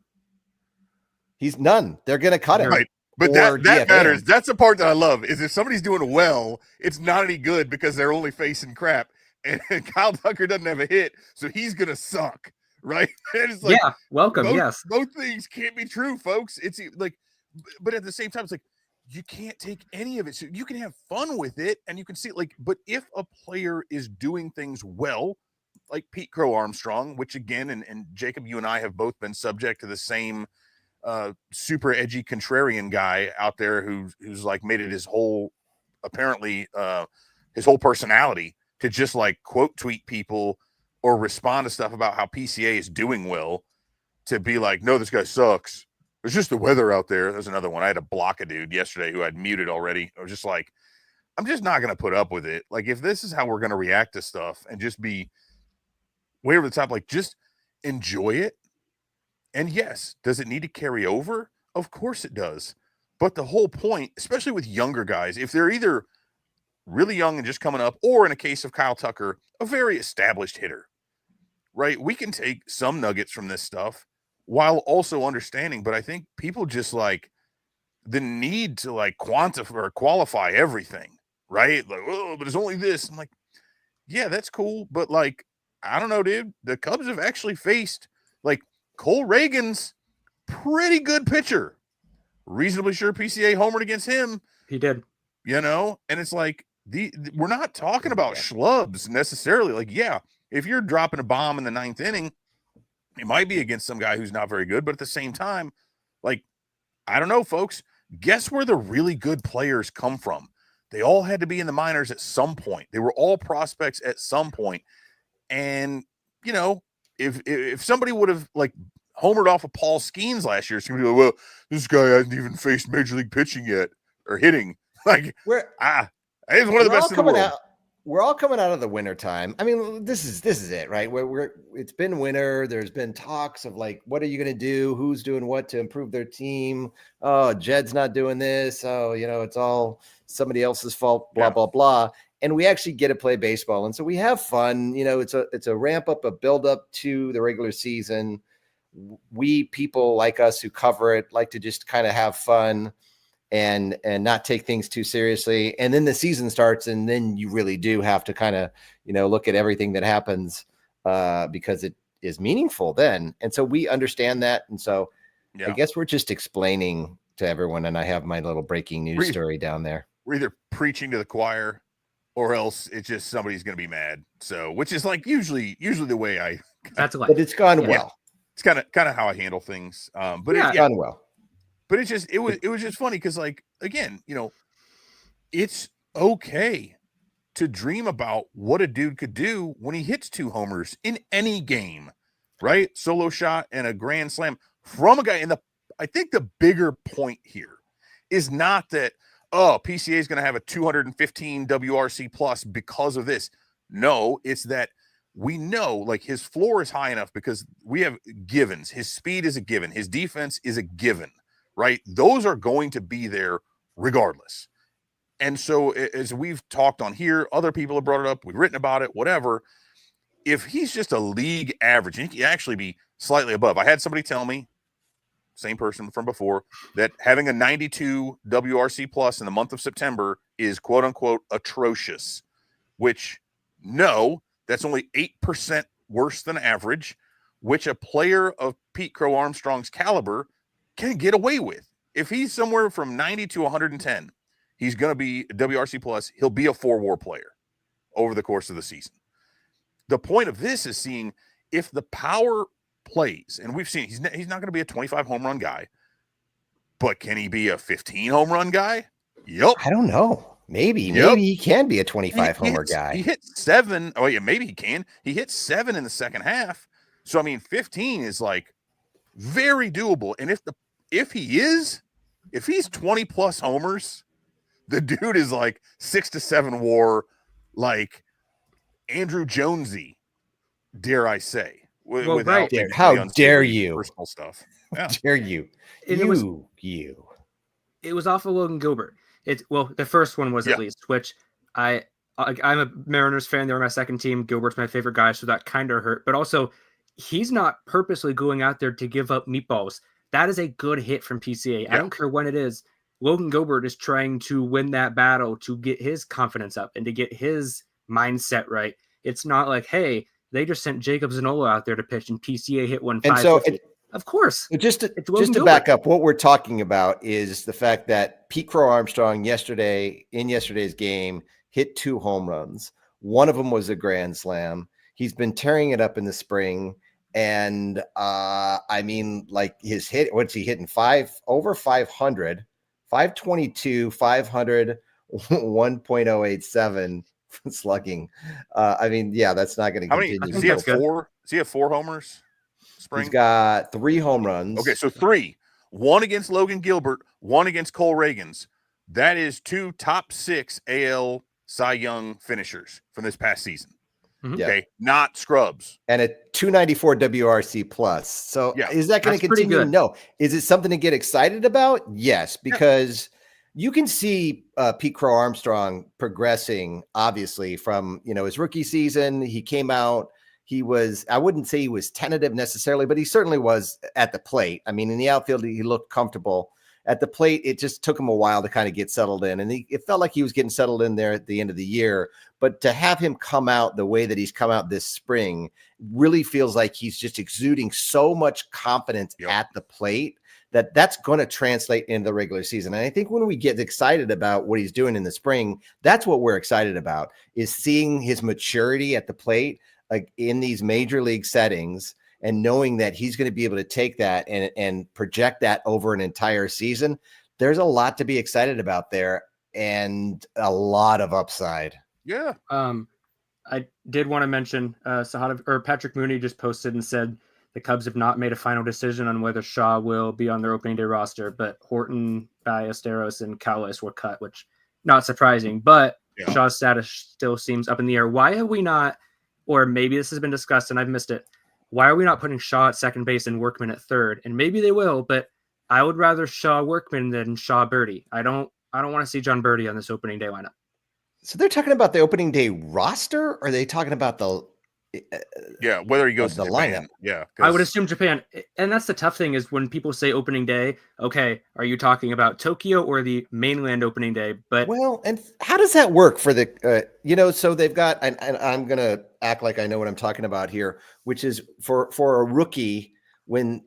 He's none. They're gonna cut him. Right. But Or that DFA matters. him. That's the part that I love is if somebody's doing well, it's not any good because they're only facing crap. And Kyle Tucker doesn't have a hit, so he's gonna suck, right? And it's like, Yeah, welcome. both, Yes. both things can't be true, folks. It's like, but at the same time, it's like you can't take any of it. So you can have fun with it, and you can see like, but if a player is doing things well, like Pete Crow-Armstrong, which again, and Jacob, you and I have both been subject to the same super edgy contrarian guy out there who's like made it his whole apparently his whole personality to just like quote tweet people or respond to stuff about how PCA is doing well to be like, no, this guy sucks. It's just the weather out there. There's another one. I had to block a dude yesterday who I'd muted already. I was just like, I'm just not going to put up with it. Like if this is how we're going to react to stuff and just be way over the top, like just enjoy it. And yes, does it need to carry over? Of course it does. But the whole point, especially with younger guys, if they're either really young and just coming up, or in a case of Kyle Tucker, a very established hitter, right? We can take some nuggets from this stuff while also understanding. But I think people just like the need to like quantify or qualify everything, right? Like, oh, but it's only this. I'm like, yeah, that's cool. But like, I don't know, dude. The Cubs have actually faced like Cole Reagan's pretty good pitcher. Reasonably sure PCA homered against him. He did. You know, and it's like we're not talking about schlubs necessarily. Like, yeah, if you're dropping a bomb in the ninth inning, it might be against some guy who's not very good. But at the same time, like, I don't know, folks. Guess where the really good players come from? They all had to be in the minors at some point. They were all prospects at some point. And, you know, if somebody would have like homered off of Paul Skeens last year, somebody like, well, this guy hasn't even faced major league pitching yet or hitting. Like, he's one of the best in the world. We're all coming out of the winter time. I mean, this is it, right? It's been winter. There's been talks of like, what are you going to do? Who's doing what to improve their team? Oh, Jed's not doing this. Oh, you know, it's all somebody else's fault, blah, blah, blah. And we actually get to play baseball. And so we have fun. You know, it's a ramp up, a build up to the regular season. We people like us who cover it like to just kind of have fun and not take things too seriously. And then the season starts, and then you really do have to kind of, you know, look at everything that happens because it is meaningful then. And so we understand that. And so I guess we're just explaining to everyone. And I have my little breaking news story down there. We're either preaching to the choir or else it's just somebody's going to be mad. So, which is like usually the way that's life. But it's gone well. It's kind of how I handle things. But it's gone well. But it was just funny because, like, again, you know, it's okay to dream about what a dude could do when he hits 2 homers in any game, right? Solo shot and a grand slam from a guy. And I think the bigger point here is not that, oh, PCA is going to have a 215 WRC plus because of this. No, it's that we know like his floor is high enough because we have givens. His speed is a given. His defense is a given. Right? Those are going to be there regardless. And so as we've talked on here, other people have brought it up, we've written about it, whatever. If he's just a league average, he can actually be slightly above. I had somebody tell me, same person from before, that having a 92 WRC plus in the month of September is quote unquote atrocious, which no, that's only 8% worse than average, which a player of Pete Crow-Armstrong's caliber can get away with. If he's somewhere from 90 to 110, he's going to be WRC plus. He'll be a 4-WAR player over the course of the season. The point of this is seeing if the power plays, and we've seen he's not going to be a 25 home run guy, but can he be a 15 home run guy? Yep. I don't know. Maybe he can be a 25 homer guy. He hit 7. Oh yeah, maybe he can. He hit 7 in the second half. So I mean, 15 is like very doable. And if he's 20 plus homers, the dude is like 6 to 7 WAR, like Andrew Jonesy, dare I say? Well, right. How dare you? Personal stuff. Yeah. How dare you? It was off of Logan Gilbert. The first one was at least, which I'm a Mariners fan. They were my second team. Gilbert's my favorite guy, so that kind of hurt. But also, he's not purposely going out there to give up meatballs. That is a good hit from PCA. Yeah. I don't care when it is. Logan Gilbert is trying to win that battle to get his confidence up and to get his mindset right. It's not like, hey, they just sent Jacob Zanola out there to pitch and PCA hit 1-5. And so, of course. Just to back up, what we're talking about is the fact that Pete Crow-Armstrong in yesterday's game hit 2 home runs. One of them was a grand slam. He's been tearing it up in the spring. And I mean, like his hit, what's he hitting? Over 500, 522, 500, 1.087 slugging. I mean, yeah, that's not going to continue. Does he have 4 homers? Spring? He's got 3 home runs. Okay, so 3. 1 against Logan Gilbert, 1 against Cole Reagans. That is 2 top 6 AL Cy Young finishers from this past season. Mm-hmm. Okay, not scrubs. And a 294 WRC plus. So is that going to continue? No. Is it something to get excited about? Yes, because you can see Pete Crow-Armstrong progressing, obviously, from his rookie season. He came out. I wouldn't say he was tentative necessarily, but he certainly was at the plate. I mean, in the outfield, he looked comfortable. At the plate, it just took him a while to kind of get settled in. And it felt like he was getting settled in there at the end of the year. But to have him come out the way that he's come out this spring really feels like he's just exuding so much confidence at the plate that's going to translate into the regular season. And I think when we get excited about what he's doing in the spring, that's what we're excited about, is seeing his maturity at the plate, like in these major league settings, and knowing that he's going to be able to take that and project that over an entire season. There's a lot to be excited about there and a lot of upside. Yeah. I did want to mention Patrick Mooney just posted and said the Cubs have not made a final decision on whether Shaw will be on their opening day roster, but Horton, Ballesteros, and Cowles were cut, which not surprising, but Shaw's status still seems up in the air. Why have we not, or maybe this has been discussed and I've missed it, why are we not putting Shaw at second base and Workman at third? And maybe they will, but I would rather Shaw Workman than Shaw Birdie. I don't want to see John Birdie on this opening day lineup. So they're talking about the opening day roster, or are they talking about the whether he goes to the lineup? Yeah, I would assume Japan. And that's the tough thing, is when people say opening day, okay, are you talking about Tokyo or the mainland opening day? But and how does that work for the so they've got, and I'm gonna act like I know what I'm talking about here, which is for a rookie, when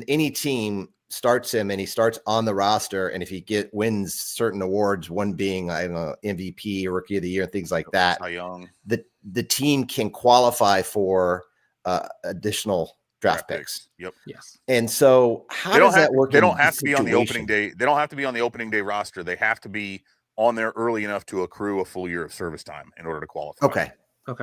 any team starts him and he starts on the roster, and if he wins certain awards, one being, I don't know, MVP, Rookie of the Year, things like that, the team can qualify for additional draft picks. Yep. Yes. And so how does that work? They don't have to be on the opening day. They don't have to be on the opening day roster. They have to be on there early enough to accrue a full year of service time in order to qualify. Okay.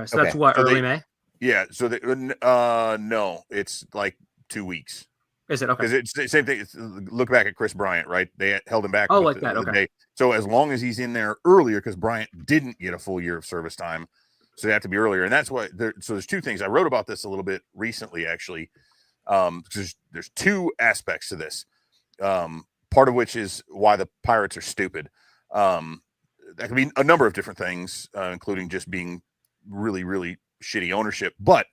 So that's what, early May? Yeah. So no, it's like 2 weeks. Is it? Okay. Because it's the same thing. Look back at Chris Bryant, right? They held him back. Oh, like that. Okay. Day. So as long as he's in there earlier, because Bryant didn't get a full year of service time, so they have to be earlier. And that's why. So there's 2 things. I wrote about this a little bit recently, actually. Because there's 2 aspects to this. Part of which is why the Pirates are stupid. That could be a number of different things, including just being really, really shitty ownership. But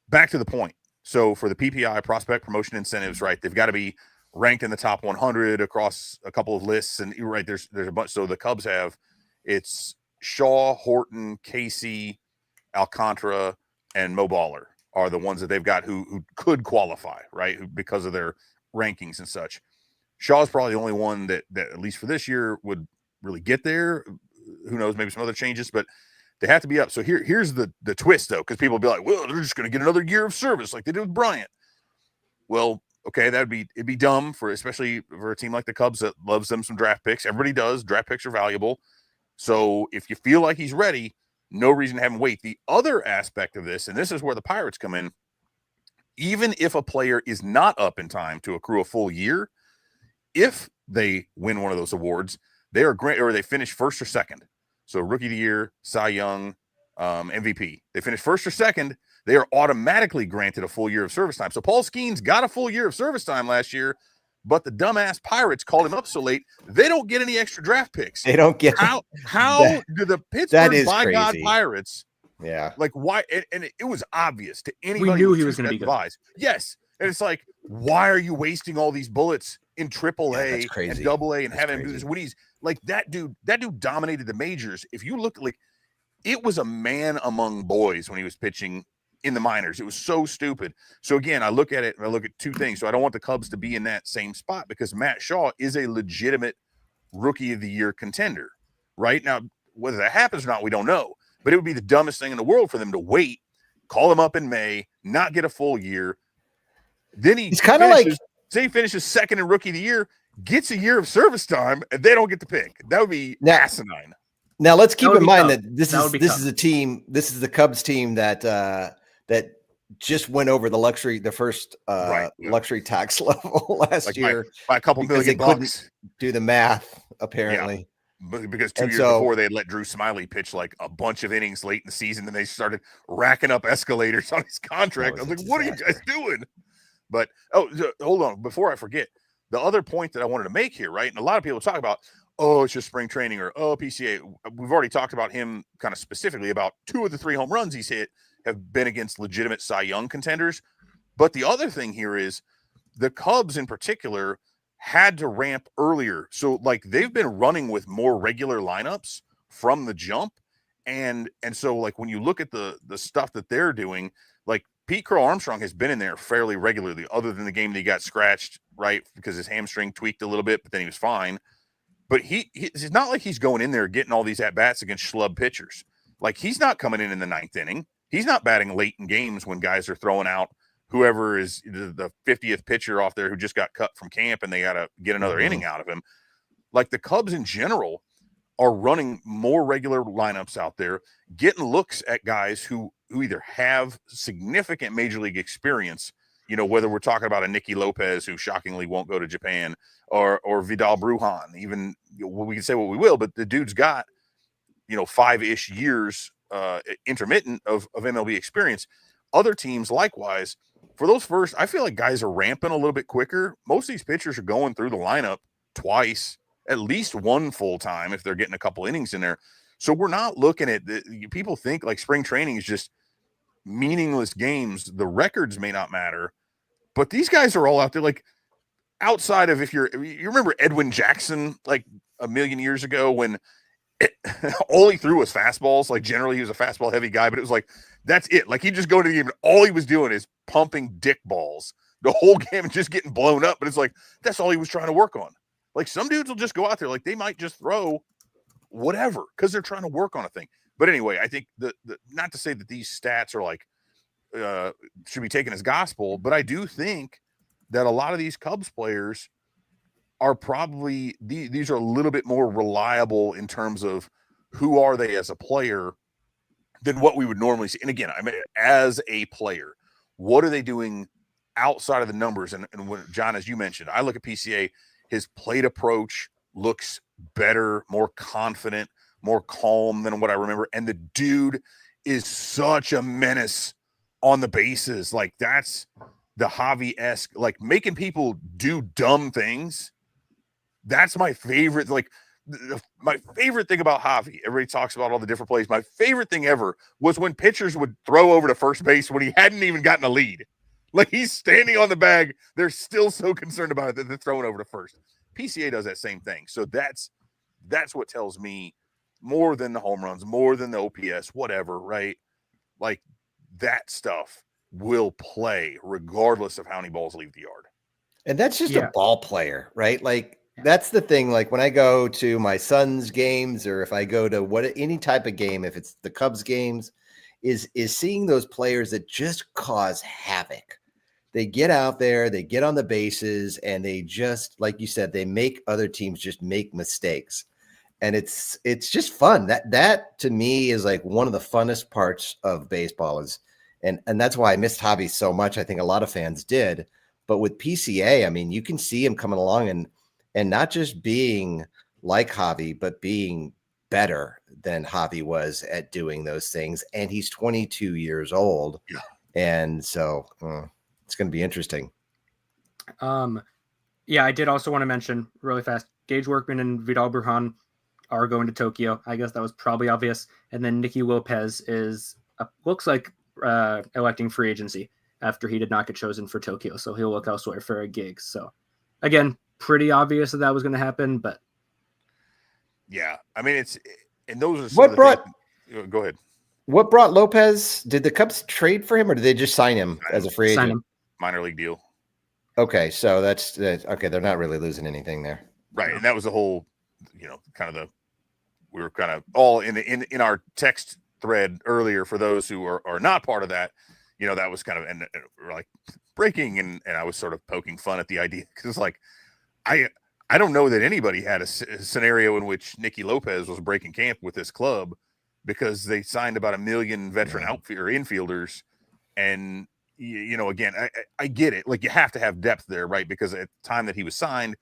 back to the point. So for the PPI, prospect promotion incentives, right, they've got to be ranked in the top 100 across a couple of lists. And you're right, there's a bunch. So the Cubs have, it's Shaw, Horton, Casey, Alcantara, and Mo Baller are the ones that they've got who could qualify, right, because of their rankings and such. Shaw's probably the only one that at least for this year would really get there. Who knows, maybe some other changes, but they have to be up. So here's the twist, though, because people will be like, well, they're just going to get another year of service like they did with Bryant. Well, okay, it'd be dumb especially for a team like the Cubs that loves them some draft picks. Everybody does. Draft picks are valuable. So if you feel like he's ready, no reason to have him wait. The other aspect of this, and this is where the Pirates come in, even if a player is not up in time to accrue a full year, if they win one of those awards, they are great, or they finish first or second. So Rookie of the Year, Cy Young, MVP. They finish first or second, they are automatically granted a full year of service time. So Paul Skeens got a full year of service time last year, but the dumbass Pirates called him up so late, they don't get any extra draft picks. They don't get how do the Pittsburgh by God Pirates? Yeah, like why? And it was obvious to anybody. We knew he was going to be good. Yes, and it's like, why are you wasting all these bullets in AAA and AA and having him do this when he's like that dude? That dude dominated the majors. If you look, like, it was a man among boys when he was pitching in the minors. It was so stupid. So again, I look at it and I look at two things. So I don't want the Cubs to be in that same spot because Matt Shaw is a legitimate Rookie of the Year contender. Right now, whether that happens or not, we don't know. But it would be the dumbest thing in the world for them to wait, call him up in May, not get a full year. Then he's kind of like, say he finishes second in Rookie of the Year, gets a year of service time, and they don't get to pick. That would be asinine. Now let's keep in mind that this is a team. This is the Cubs team that just went over the first luxury tax level last year by a couple million bucks. Couldn't do the math apparently. Yeah. Because 2 years before they had let Drew Smiley pitch like a bunch of innings late in the season, and they started racking up escalators on his contract. I was like, what are you guys doing? But hold on, before I forget, the other point that I wanted to make here, right? And a lot of people talk about, it's just spring training, or PCA. We've already talked about him kind of specifically. About 2 of the 3 home runs he's hit have been against legitimate Cy Young contenders. But the other thing here is the Cubs in particular had to ramp earlier. So like they've been running with more regular lineups from the jump. And so like when you look at the stuff that they're doing, like Pete Crow-Armstrong has been in there fairly regularly, other than the game that he got scratched, right? Because his hamstring tweaked a little bit, but then he was fine. But it's not like he's going in there getting all these at-bats against schlub pitchers. Like he's not coming in the 9th inning. He's not batting late in games when guys are throwing out whoever is the 50th pitcher off there who just got cut from camp and they got to get another inning out of him. Like the Cubs in general are running more regular lineups out there, getting looks at guys who either have significant major league experience, whether we're talking about a Nicky Lopez who shockingly won't go to Japan, or Vidal Brujan. Even we can say what we will, but the dude's got 5-ish years intermittent of MLB experience. Other teams likewise, for those first, I feel like guys are ramping a little bit quicker. Most of these pitchers are going through the lineup twice, at least one full time if they're getting a couple innings in there. So we're not looking at people think like spring training is just meaningless games. The records may not matter, but these guys are all out there. Like outside of you remember Edwin Jackson like a million years ago when all he threw was fastballs. Like generally he was a fastball heavy guy, but it was like, that's it. Like he'd just go to the game and all he was doing is pumping dick balls the whole game and just getting blown up. But it's like, that's all he was trying to work on. Like some dudes will just go out there. Like they might just throw whatever because they're trying to work on a thing. But anyway, I think the not to say that these stats are like should be taken as gospel, but I do think that a lot of these Cubs players are probably these are a little bit more reliable in terms of who are they as a player than what we would normally see. And again, I mean, as a player, what are they doing outside of the numbers? And when, John, as you mentioned, I look at PCA, his plate approach looks better, more confident, more calm than what I remember. And the dude is such a menace on the bases. Like that's the Javi-esque, like making people do dumb things. That's my favorite. Like my favorite thing about Javi, everybody talks about all the different plays. My favorite thing ever was when pitchers would throw over to first base when he hadn't even gotten a lead. Like he's standing on the bag. They're still so concerned about it that they're throwing over to first. PCA does that same thing. So that's what tells me more than the home runs, more than the OPS, whatever, right? Like that stuff will play regardless of how many balls leave the yard. And that's just Yeah. a ball player, right? Like that's the thing. Like when I go to my son's games, or if I go to any type of game, if it's the Cubs games, is seeing those players that just cause havoc. They get out there, they get on the bases, and they just, like you said, they make other teams just make mistakes. And it's just fun. That to me is like one of the funnest parts of baseball is, and that's why I missed Javi so much. I think a lot of fans did. But with PCA, I mean, you can see him coming along and not just being like Javi, but being better than Javi was at doing those things. And he's 22 years old. Yeah. And so it's going to be interesting. Yeah, I did also want to mention really fast, Gage Workman and Vidal Brujan are going to Tokyo. I guess that was probably obvious. And then Nicky Lopez looks like electing free agency after he did not get chosen for Tokyo. So he'll look elsewhere for a gig. So again, pretty obvious that was going to happen, but yeah, I mean, and those are what brought, go ahead. What brought Lopez? Did the Cubs trade for him or did they just sign him as a free agent? Sign him. Minor league deal. Okay. So that's okay. They're not really losing anything there. Right. And that was the whole, we were kind of all in our text thread earlier for those who are not part of that, that was kind of, and we're like breaking. And I was sort of poking fun at the idea because like, I don't know that anybody had a scenario in which Nicky Lopez was breaking camp with this club because they signed about 1 million veteran infielders. And, again, I get it. Like you have to have depth there, right? Because at the time that he was signed,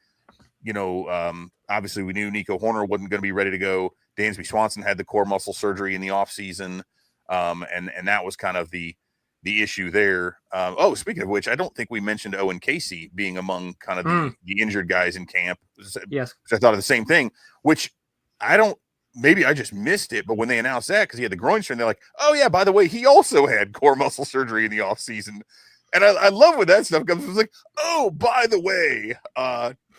obviously we knew Nico Horner wasn't going to be ready to go. Dansby Swanson had the core muscle surgery in the offseason. And that was kind of the issue there. Speaking of which, I don't think we mentioned Owen Casey being among kind of the injured guys in camp. Yes. I thought of the same thing, which maybe I just missed it, but when they announced that, because he had the groin strain, they're like, oh yeah, by the way, he also had core muscle surgery in the offseason. And I love when that stuff comes. It's like, oh, by the way,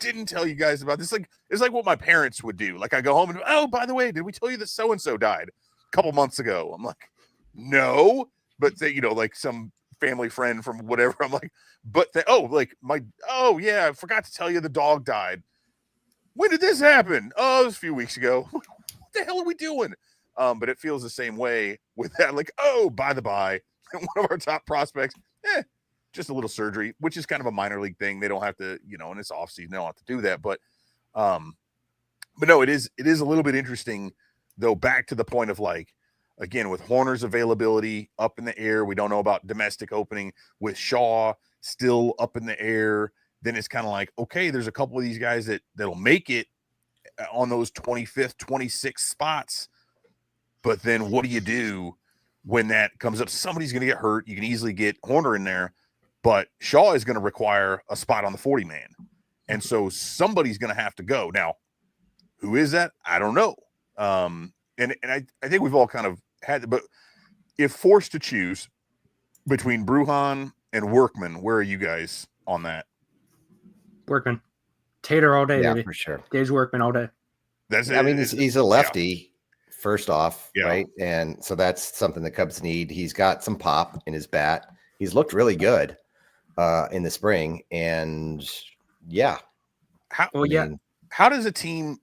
didn't tell you guys about this. Like, it's like what my parents would do. Like I go home and, oh, by the way, did we tell you that so-and-so died a couple months ago? I'm like, no. But they, like some family friend from whatever. I'm like, I forgot to tell you the dog died. When did this happen? Oh, it was a few weeks ago. What the hell are we doing? But it feels the same way with that. Like, oh, by the by, one of our top prospects, just a little surgery, which is kind of a minor league thing. They don't have to, and it's off season. They don't have to do that. But no, it is a little bit interesting though. Back to the point of like, again, with Horner's availability up in the air, we don't know about domestic opening. With Shaw still up in the air, then it's kind of like, okay, there's a couple of these guys that'll make it on those 25th, 26th spots. But then what do you do when that comes up? Somebody's going to get hurt. You can easily get Horner in there, but Shaw is going to require a spot on the 40-man. And so somebody's going to have to go. Now, who is that? I don't know. And I think we've all kind of had, but if forced to choose between Brujan and Workman, where are you guys on that? Workman. Tater all day, Yeah, baby. for sure. Gage Workman all day. I mean, he's a lefty, first off, right? And so that's something the Cubs need. He's got some pop in his bat. He's looked really good in the spring. And yeah. How does a team,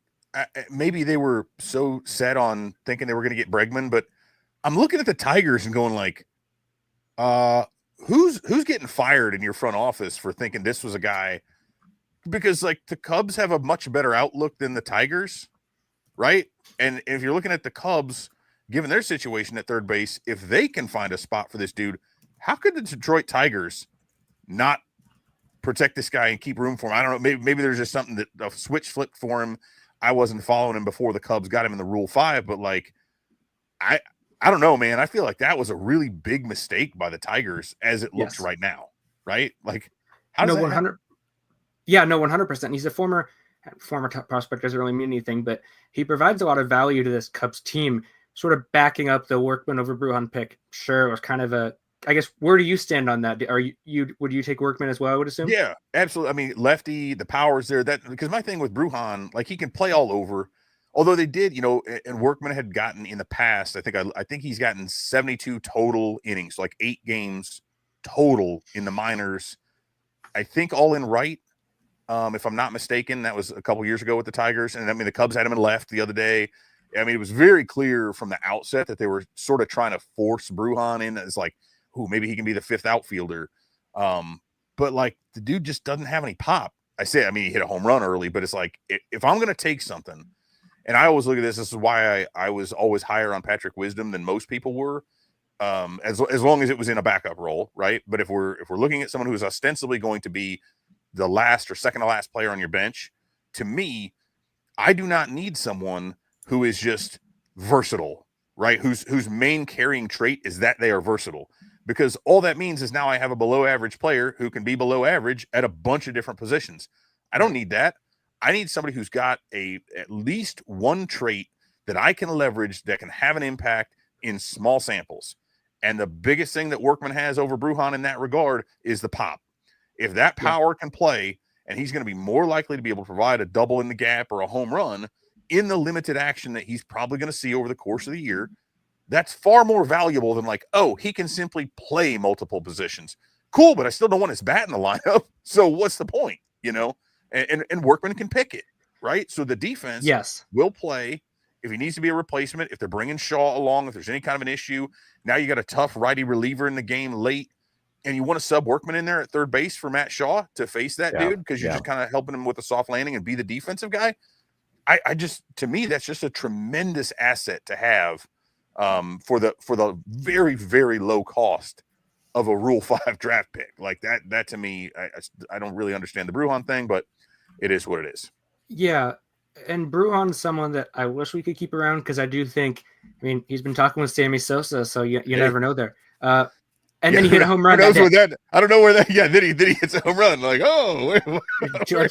maybe they were so set on thinking they were going to get Bregman, but I'm looking at the Tigers and going like, who's getting fired in your front office for thinking this was a guy? Because like the Cubs have a much better outlook than the Tigers, right? And if you're looking at the Cubs, given their situation at third base, if they can find a spot for this dude, how could the Detroit Tigers not protect this guy and keep room for him? I don't know. Maybe there's just something that a switch flipped for him. I wasn't following him before the Cubs got him in the Rule 5, but like, I don't know, man. I feel like that was a really big mistake by the Tigers as it looks right now, right? Like, how does that 100? Yeah, no, 100%. He's a former top prospect. Doesn't really mean anything, but he provides a lot of value to this Cubs team. Sort of backing up the Workman over Brujan pick. Sure, it was kind of a I guess where do you stand on that? Are you would you take Workman as well? I would assume. Yeah, absolutely. I mean, lefty, the power's there. That because my thing with Bruhan, like he can play all over. Although they did, and Workman had gotten in the past. I think he's gotten 72 total innings, like 8 games total in the minors. I think all in right. If I'm not mistaken, that was a couple years ago with the Tigers. And I mean, the Cubs had him in left the other day. I mean, it was very clear from the outset that they were sort of trying to force Bruhan in as like, ooh, maybe he can be the 5th outfielder. But like the dude just doesn't have any pop. I mean, he hit a home run early, but it's like, if I'm going to take something, and I always look at this is why I was always higher on Patrick Wisdom than most people were. As long as it was in a backup role, right? But if we're looking at someone who is ostensibly going to be the last or second to last player on your bench, to me, I do not need someone who is just versatile, right? Whose main carrying trait is that they are versatile, because all that means is now I have a below average player who can be below average at a bunch of different positions. I don't need that. I need somebody who's got at least one trait that I can leverage that can have an impact in small samples. And the biggest thing that Workman has over Bruhan in that regard is the pop. If that power can play, and he's going to be more likely to be able to provide a double in the gap or a home run in the limited action that he's probably going to see over the course of the year, that's far more valuable than like, oh, he can simply play multiple positions. Cool, but I still don't want his bat in the lineup. So what's the point, And Workman can pick it, right? So the defense will play if he needs to be a replacement, if they're bringing Shaw along, if there's any kind of an issue. Now you got a tough righty reliever in the game late, and you want to sub Workman in there at third base for Matt Shaw to face that dude because you're just kind of helping him with a soft landing and be the defensive guy. To me, that's just a tremendous asset to have for the very, very low cost of a Rule 5 draft pick. Like that to me, I don't really understand the Bruhan thing, but it is what it is. Yeah. And Bruhan's someone that I wish we could keep around because I do think, I mean, he's been talking with Sammy Sosa, so you never know there. And then he hit a home run. Who knows where that? I don't know where that. Yeah, then he hits a home run. Like, oh, let's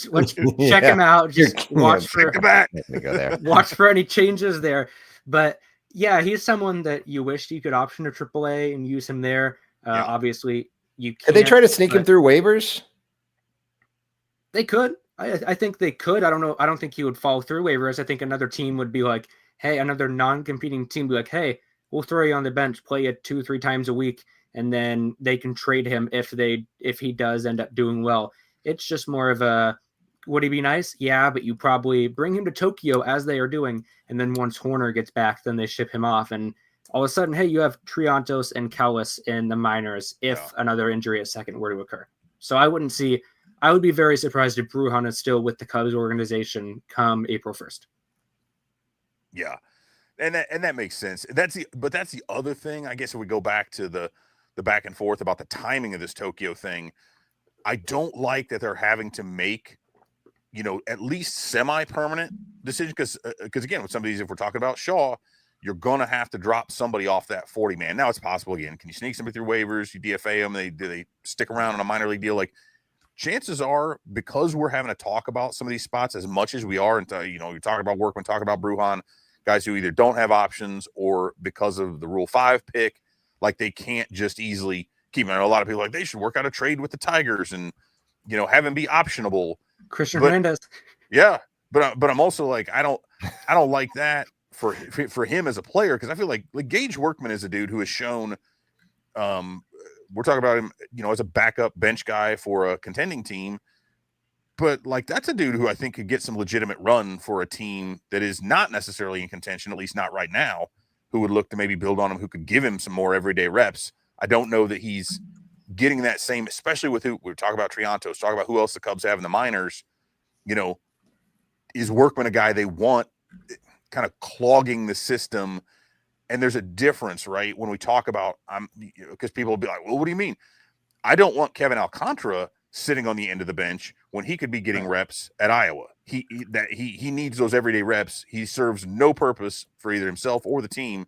check him out. Just watch for the bat. Go there. Watch for any changes there. But yeah, he's someone that you wish you could option to AAA and use him there. Obviously, you can't. Did they try to sneak him through waivers? They could. I think they could. I don't know. I don't think he would fall through waivers. I think another team would be like, hey, another non-competing team would be like, hey, we'll throw you on the bench, play you 2-3 times a week, and then they can trade him if he does end up doing well. It's just more of a, would he be nice? Yeah, but you probably bring him to Tokyo as they are doing, and then once Horner gets back, then they ship him off, and all of a sudden, hey, you have Triantos and Callis in the minors if another injury at second were to occur. So I would be very surprised if Bruhan is still with the Cubs organization come April 1st. Yeah. And that makes sense. That's the other thing. I guess if we go back to the back and forth about the timing of this Tokyo thing, I don't like that they're having to make, at least semi-permanent decisions. Because again, with some of these, if we're talking about Shaw, you're going to have to drop somebody off that 40 man. Now it's possible again. Can you sneak somebody through waivers? You DFA them. They stick around on a minor league deal? Like, chances are, because we're having to talk about some of these spots as much as we are, and you talk about Workman, talk about Bruhan, guys who either don't have options or because of the Rule 5 pick, like they can't just easily keep. I know a lot of people like they should work out a trade with the Tigers and have him be optionable. Christian Hernandez. Yeah, but I'm also like I don't like that for him as a player, because I feel like Gage Workman is a dude who has shown. We're talking about him, as a backup bench guy for a contending team. But, that's a dude who I think could get some legitimate run for a team that is not necessarily in contention, at least not right now, who would look to maybe build on him, who could give him some more everyday reps. I don't know that he's getting that same, especially with who we're talking about Triantos, talking about who else the Cubs have in the minors. Is Workman a guy they want kind of clogging the system? And there's a difference, right? When we talk about, because people will be like, well, what do you mean? I don't want Kevin Alcantara sitting on the end of the bench when he could be getting reps at Iowa. He needs those everyday reps. He serves no purpose for either himself or the team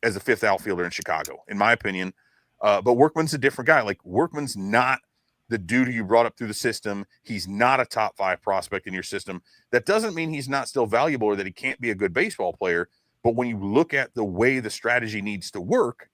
as a 5th outfielder in Chicago, in my opinion. But Workman's a different guy. Like, Workman's not the dude who you brought up through the system. He's not a top 5 prospect in your system. That doesn't mean he's not still valuable or that he can't be a good baseball player. But when you look at the way the strategy needs to work,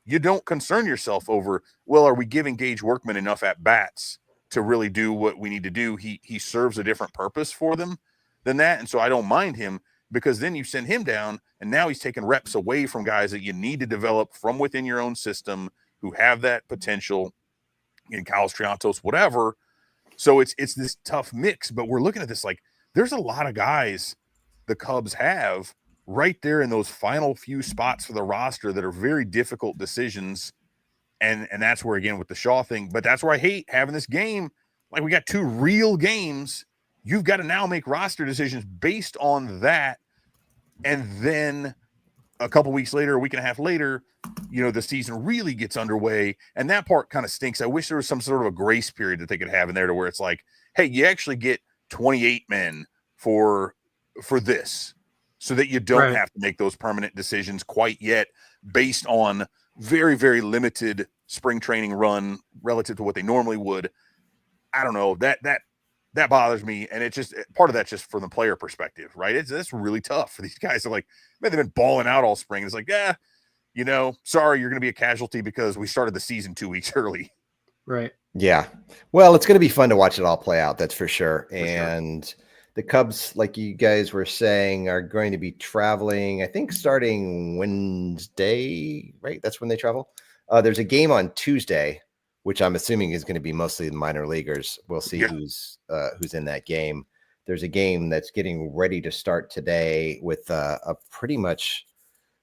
you don't concern yourself over, well, are we giving Gage Workman enough at bats to really do what we need to do? He serves a different purpose for them than that. And so I don't mind him, because then you send him down and now he's taking reps away from guys that you need to develop from within your own system who have that potential in Kyle Triantos, whatever. So it's this tough mix, but we're looking at this like there's a lot of guys the Cubs have right there in those final few spots for the roster that are very difficult decisions. And that's where, again, with the Shaw thing, but that's where I hate having this game. Like, we got 2 real games. You've got to now make roster decisions based on that. And then a couple weeks later, a week and a half later, the season really gets underway. And that part kind of stinks. I wish there was some sort of a grace period that they could have in there to where it's like, hey, you actually get 28 men for this, so that you don't have to make those permanent decisions quite yet based on very, very limited spring training run relative to what they normally would. I don't know, that bothers me. And it's just part of that's just from the player perspective, right? It's really tough for these guys. They're like, man, they've been balling out all spring. It's like, sorry, you're going to be a casualty because we started the season 2 weeks early. Right. Yeah. Well, it's going to be fun to watch it all play out. That's for sure. And the Cubs, like you guys were saying, are going to be traveling, I think, starting Wednesday, right? That's when they travel. There's a game on Tuesday, which I'm assuming is going to be mostly the minor leaguers. We'll see who's in that game. There's a game that's getting ready to start today with a pretty much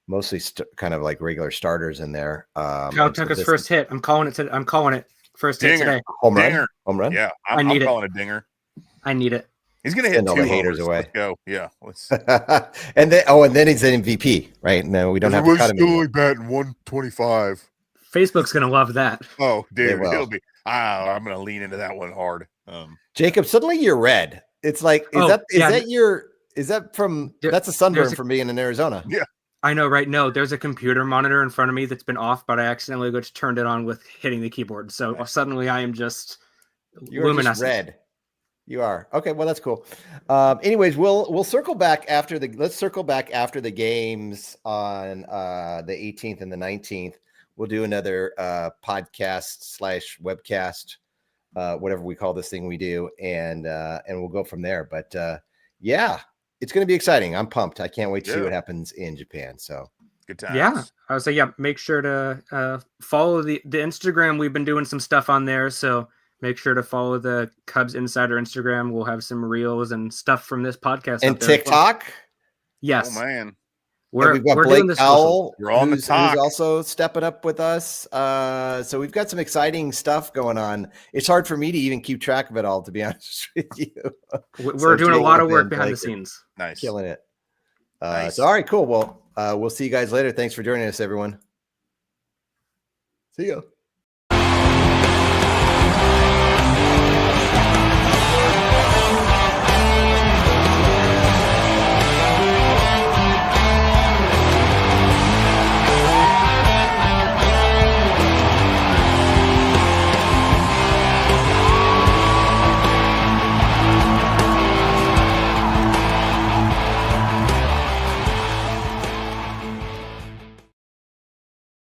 mostly kind of like regular starters in there. Kyle Tucker's first hit. I'm calling it. First hit today. Home run. Yeah, I'm calling a dinger. I need it. He's going to hit 2 all the haters away. Let's go. Yeah. and then he's an MVP, right? No, we don't have to cut him. Still only batting 125. Facebook's going to love that. Oh, dude, it'll be. I'm going to lean into that one hard. Jacob, suddenly you're red. It's like, that's a sunburn from being in Arizona. Yeah. I know, right? No, there's a computer monitor in front of me that's been off, but I accidentally just turned it on with hitting the keyboard. So suddenly I am just luminescent. Just red. You are. Okay, well, that's cool. Anyways, we'll circle back after the games on the 18th and the 19th. We'll do another podcast/webcast, whatever we call this thing we do, and we'll go from there. But it's going to be exciting. I'm pumped. I can't wait to see what happens in Japan. So good times. Yeah, I would say make sure to follow the Instagram. We've been doing some stuff on there, so make sure to follow the Cubs Insider Instagram. We'll have some reels and stuff from this podcast. And TikTok? Yes. Oh, man. We've got Blake Powell. We're on the talk. Who's also stepping up with us. So we've got some exciting stuff going on. It's hard for me to even keep track of it all, to be honest with you. We're doing a lot of work behind the scenes. Nice. Killing it. Nice. So, all right, cool. Well, we'll see you guys later. Thanks for joining us, everyone. See you.